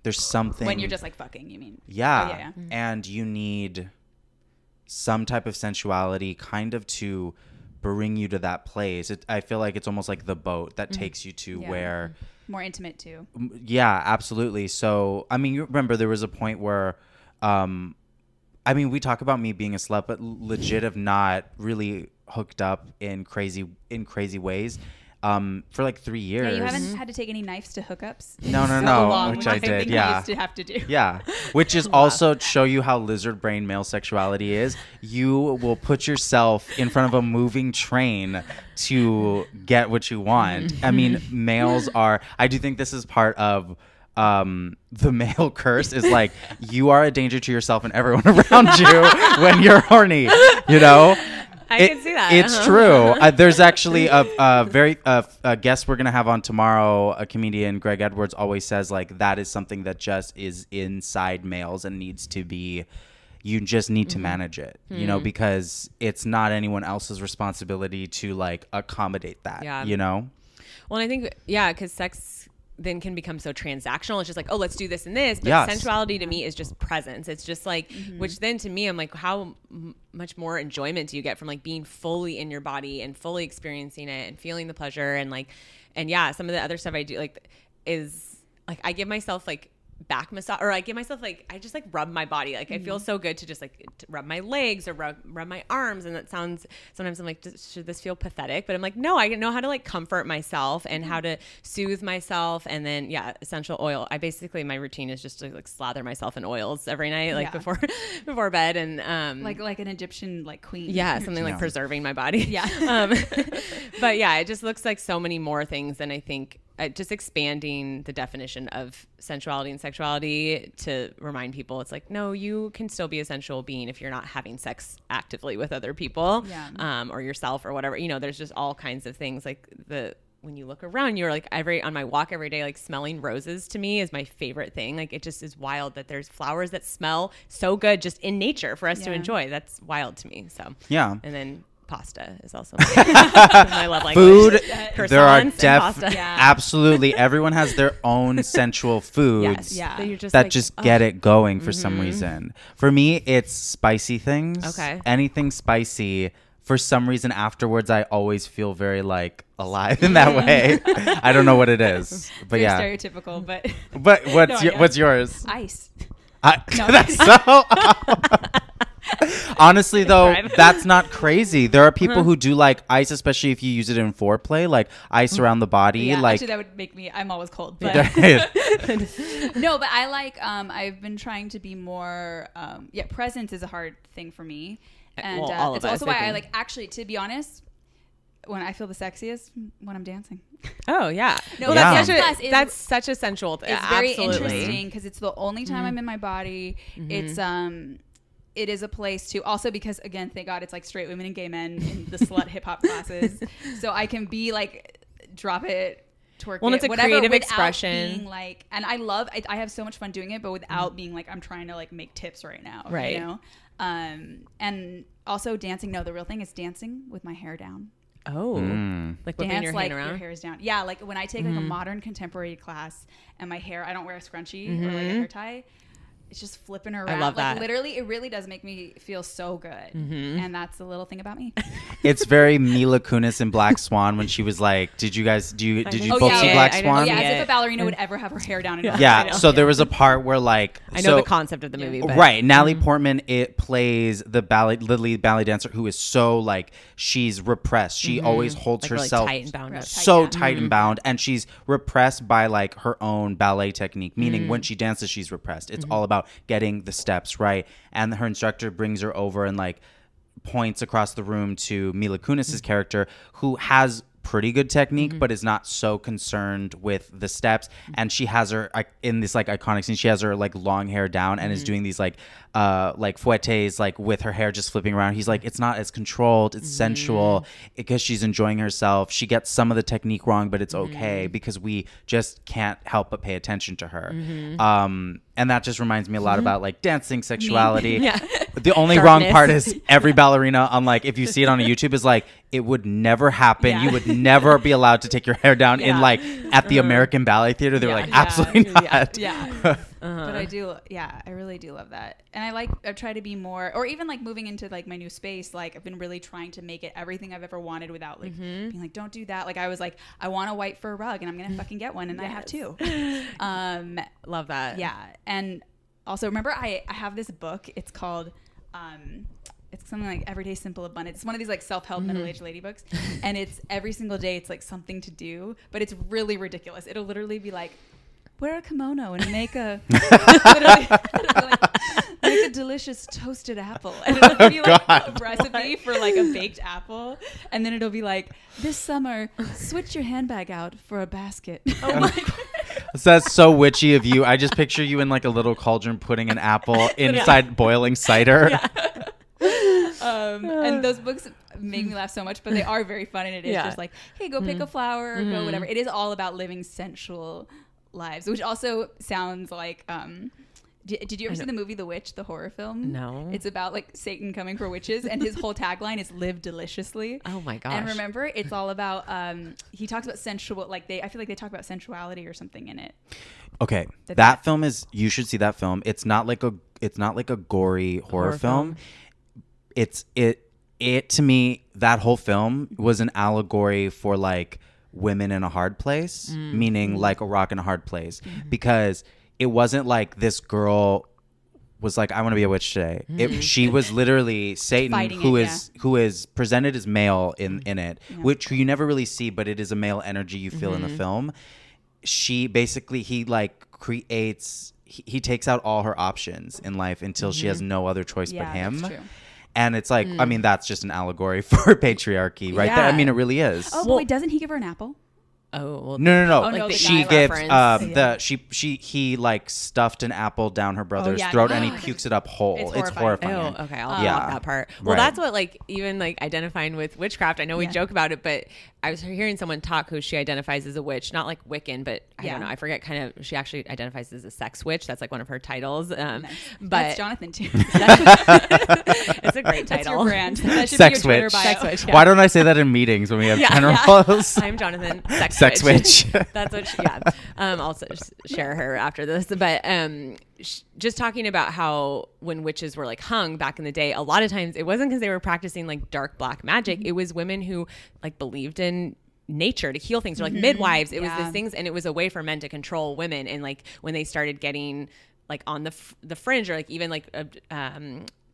there's something when you're just like fucking, you mean? Yeah. And you need some type of sensuality kind of to bring you to that place. I feel like it's almost like the boat that takes you to where more intimate too. Yeah, absolutely. So, I mean, you remember there was a point where, I mean, we talk about me being a slut, but legit have not really hooked up in crazy ways. For like 3 years. Yeah, you haven't had to take any knives to hookups. No, which I did. I used to have to do. Yeah, which is also to show you how lizard brain male sexuality is. You will put yourself in front of a moving train to get what you want. I mean, males are. I do think this is part of the male curse. Is like you are a danger to yourself and everyone around you when you're horny. You know. I can see that. It's true. There's actually a guest we're going to have on tomorrow, a comedian, Greg Edwards, always says like that is something that just is inside males and needs to be, you just need to manage it, you know, because it's not anyone else's responsibility to like accommodate that, you know? Well, and I think, because sex then can become so transactional. It's just like, oh, let's do this and this. But Yes. sensuality to me is just presence. It's just like, which then to me, I'm like, how much more enjoyment do you get from like being fully in your body and fully experiencing it and feeling the pleasure and like, and yeah, some of the other stuff I do like is like, I give myself like back massage, or I give myself like, I just like rub my body. Like I feel so good to just like to rub my legs or rub my arms. And that sounds, sometimes I'm like, should this feel pathetic? But I'm like, no, I know how to like comfort myself and how to soothe myself. And then essential oil. I basically, my routine is just to like slather myself in oils every night, like before bed. And like an Egyptian like queen. Yeah, something like preserving my body. Yeah. But yeah, it just looks like so many more things. And I think just expanding the definition of sensuality and sexuality to remind people it's like, no, you can still be a sensual being if you're not having sex actively with other people, or yourself or whatever. You know, there's just all kinds of things like when you look around, you're like on my walk every day, like smelling roses to me is my favorite thing. Like it just is wild that there's flowers that smell so good just in nature for us to enjoy. That's wild to me. So yeah. And then pasta is also my love language. Food. There are absolutely. Everyone has their own sensual foods that just get it going for some reason. For me, it's spicy things. Okay. Anything spicy. For some reason, afterwards, I always feel very like alive in that way. I don't know what it is, but very stereotypical. But what's yours? Ice. That's so. Honestly, though, that's not crazy. There are people who do like ice, especially if you use it in foreplay, like ice around the body. Yeah, like actually, that would make me. I'm always cold. But no, but I like. I've been trying to be more. Presence is a hard thing for me, and it's also why I like. Actually, to be honest, when I feel the sexiest, when I'm dancing. Oh yeah. No, that's such a sensual thing. It's very interesting because it's the only time I'm in my body. It's it is a place to also because again, thank God it's like straight women and gay men in the slut hip hop classes. So I can be like, drop it, twerk it's a whatever, creative expression. Being like, and I have so much fun doing it, but without being like, I'm trying to like make tips right now. Right. You know? And also dancing. No, the real thing is dancing with my hair down. Oh, like whipping your hand around? Your hair is down. Yeah, like when I take like a modern contemporary class and my hair, I don't wear a scrunchie or like a hair tie. It's just flipping around. I love that. Like literally, it really does make me feel so good. And that's the little thing about me. It's very Mila Kunis in Black Swan when she was like, did you folks see Black Swan? Yeah, as if a ballerina would ever have her hair down. So there was a part where like... I know the concept of the movie. But. Right. Natalie Portman, it plays the ballet dancer who is so like, she's repressed. She always holds herself tight and bound so tight and bound. And she's repressed by like her own ballet technique, meaning when she dances, she's repressed. It's all about getting the steps right, and her instructor brings her over and like points across the room to Mila Kunis's character, who has pretty good technique but is not so concerned with the steps, and she has her in this like iconic scene, she has her like long hair down and is doing these like fouettes like with her hair just flipping around. He's like, it's not as controlled, it's sensual because she's enjoying herself. She gets some of the technique wrong, but it's okay because we just can't help but pay attention to her. And that just reminds me a lot about like dancing, sexuality. The only wrong part is every ballerina on like, if you see it on a YouTube, is like, it would never happen. You would never be allowed to take your hair down in like at the American Ballet Theater. They were like, absolutely not. But I really do love that. And I try to be more, or even like moving into like my new space, like I've been really trying to make it everything I've ever wanted without like being like, don't do that. Like I was like, I want a white fur rug and I'm going to fucking get one. And I have two. Love that. Yeah. And also remember I have this book. It's called, it's something like Everyday Simple Abundance. It's one of these like self-help middle-aged lady books. And it's every single day, it's like something to do, but it's really ridiculous. It'll literally be like, wear a kimono and make a make a delicious toasted apple, and it'll be like a recipe for like a baked apple, and then it'll be like, this summer switch your handbag out for a basket. Oh my God. That's so witchy of you. I just picture you in like a little cauldron putting an apple inside boiling cider. And those books make me laugh so much, but they are very fun, and it is just like, hey, go pick a flower, or go whatever. It is all about living sensual lives, which also sounds like Did you ever see the movie The Witch, the horror film? No. It's about like Satan coming for witches, and his whole tagline is "Live deliciously." Oh my gosh! And remember, it's all about. He talks about sensual. Like I feel like they talk about sensuality or something in it. Okay, that film is. You should see that film. It's not like a gory horror film. It to me, that whole film was an allegory for like women in a hard place, meaning like a rock in a hard place, because it wasn't like this girl was like, I want to be a witch today. She was literally Satan, who is presented as male in it, which you never really see, but it is a male energy you feel in the film. He like creates, he takes out all her options in life until she has no other choice but him. That's true. And it's like, I mean, that's just an allegory for patriarchy right there. I mean, it really is. Oh, but wait, doesn't he give her an apple? Oh, well, no. Oh, no, She gives he like stuffed an apple down her brother's throat and he pukes it up whole. It's horrifying. Oh, okay. I'll block that part. Well, that's what like even like identifying with witchcraft. I know we joke about it, but I was hearing someone talk who she identifies as a witch, not like Wiccan, but I don't know. I forget. Kind of, she actually identifies as a sex witch. That's like one of her titles. Nice. But that's Jonathan too. It's a great title. That's your brand. That should Sex be your witch. Sex witch. Why don't I say that in meetings when we have generals? I'm Jonathan. Sex witch. That's what she, also share her after this, but just talking about how when witches were like hung back in the day, a lot of times it wasn't because they were practicing like dark black magic. It was women who like believed in nature to heal things, or like midwives. It was these things, and it was a way for men to control women. And like when they started getting like on the fringe, or like even like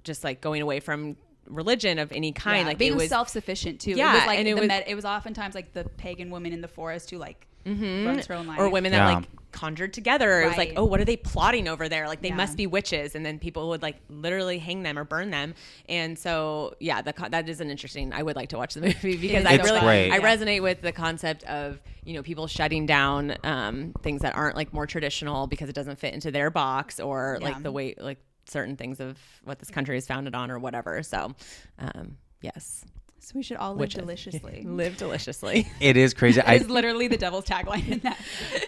just like going away from religion of any kind, like being it was self-sufficient too. Yeah, it was like and it was oftentimes like the pagan woman in the forest who like runs her own life, or women that like conjured together. It was like, oh, what are they plotting over there? Like they must be witches, and then people would like literally hang them or burn them. And so that is an interesting. I would like to watch the movie because I resonate with the concept of people shutting down things that aren't like more traditional because it doesn't fit into their box, or like the way like certain things of what this country is founded on or whatever. So yes. So we should all live deliciously. Live deliciously. It is crazy. It's literally the devil's tagline in that.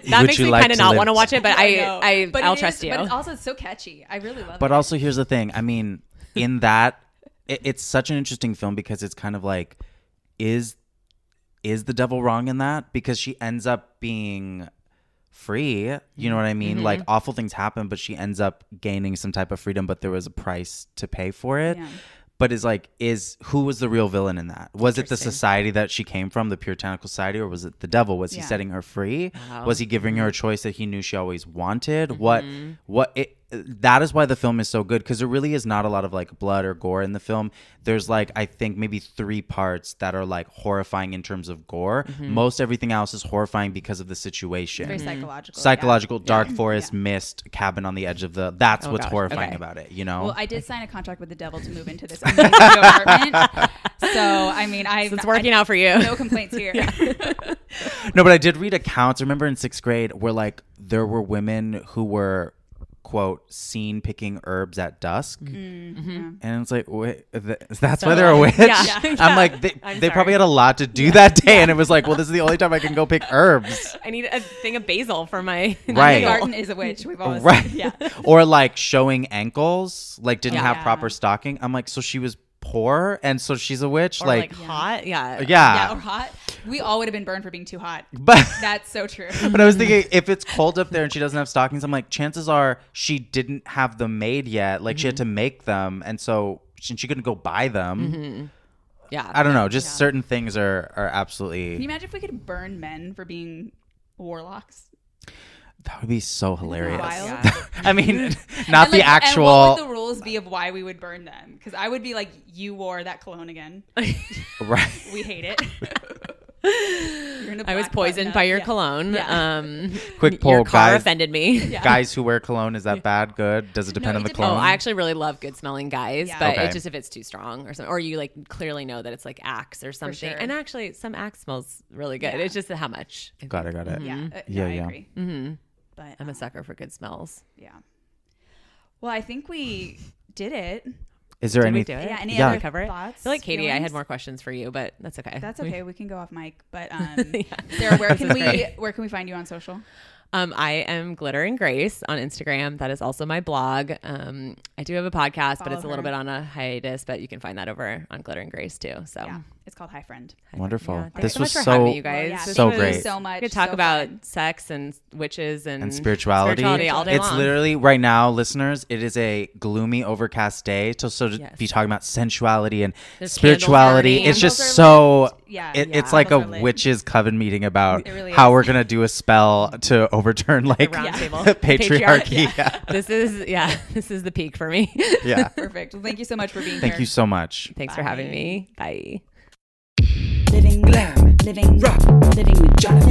That makes me kind of not want to watch it, but I'll trust you. But also it's so catchy. I really love it. But also here's the thing. I mean, in that, it's such an interesting film because it's kind of like, is the devil wrong in that? Because she ends up being free. You know what I mean? Like awful things happen, but she ends up gaining some type of freedom, but there was a price to pay for it. Yeah. But who was the real villain in that? Was it the society that she came from, the puritanical society, or was it the devil? Was he setting her free? Wow. Was he giving her a choice that he knew she always wanted? That is why the film is so good, because there really is not a lot of like blood or gore in the film. There's like, I think maybe 3 parts that are like horrifying in terms of gore. Most everything else is horrifying because of the situation. Very psychological. Psychological, dark forest, mist, cabin on the edge of that's what's horrifying about it, Well, I did sign a contract with the devil to move into this amazing apartment. So, I mean, it's working out for you. No complaints here. No, but I did read accounts. I remember in 6th grade where like there were women who were, quote, seen picking herbs at dusk. And it's like, wait, that's why they're a witch? Yeah. I'm like, they probably had a lot to do that day. And it was like, well, this is the only time I can go pick herbs. I need a thing of basil for my right. Garden is a witch. We've always Or like showing ankles, like didn't have proper stocking. I'm like, so she was poor and so she's a witch, or like hot. Or hot. We all would have been burned for being too hot. But that's so true. But I was thinking, if it's cold up there and she doesn't have stockings, I'm like, chances are she didn't have them made yet. Like she had to make them, and so she couldn't go buy them. Yeah, I don't know. Just certain things are absolutely. Can you imagine if we could burn men for being warlocks? That would be so hilarious. Wild. I mean, not the actual. And what would the rules be of why we would burn them? Because I would be like, you wore that cologne again. Right. We hate it. I was poisoned by your cologne. Quick poll, your car guys. offended me. Guys who wear cologne, is that bad? Good? Does it depend on the cologne? Oh, I actually really love good smelling guys, but it's just if it's too strong or something, or you like clearly know that it's like Axe or something. Sure. And actually, some Axe smells really good. It's just how much. Got it. Yeah, I agree. But I'm a sucker for good smells. Yeah. Well, I think we did it. Is there any? Yeah. Any other cover it? thoughts? I feel like Katy, I had more questions for you, but that's okay. That's okay. We can go off mic. But Sarah, where can we find you on social? I am Glitter and Grace on Instagram. That is also my blog. I do have a podcast, but it's a little bit on a hiatus, but you can find that over on Glitter and Grace too. So yeah, it's called Hi Friend. Wonderful. Yeah, This was so much for so having me, you guys. Yeah, so thank great. you so much. We could talk So about fun. sex and witches and spirituality all day it's long. literally right now, listeners, it is a gloomy, overcast day to Yes. be talking about sensuality and There's spirituality. candles It's just Candles are so lit. Yeah. it's like a Candles are lit. witches coven meeting about It really how is. we're gonna do a spell to overturn like round table. patriarchy. Yeah. This is the peak for me. Yeah. Perfect. Well, thank you so much for being here. Thank you so much. Thanks for having me. Bye. Living glam, living rock, living with Jonathan.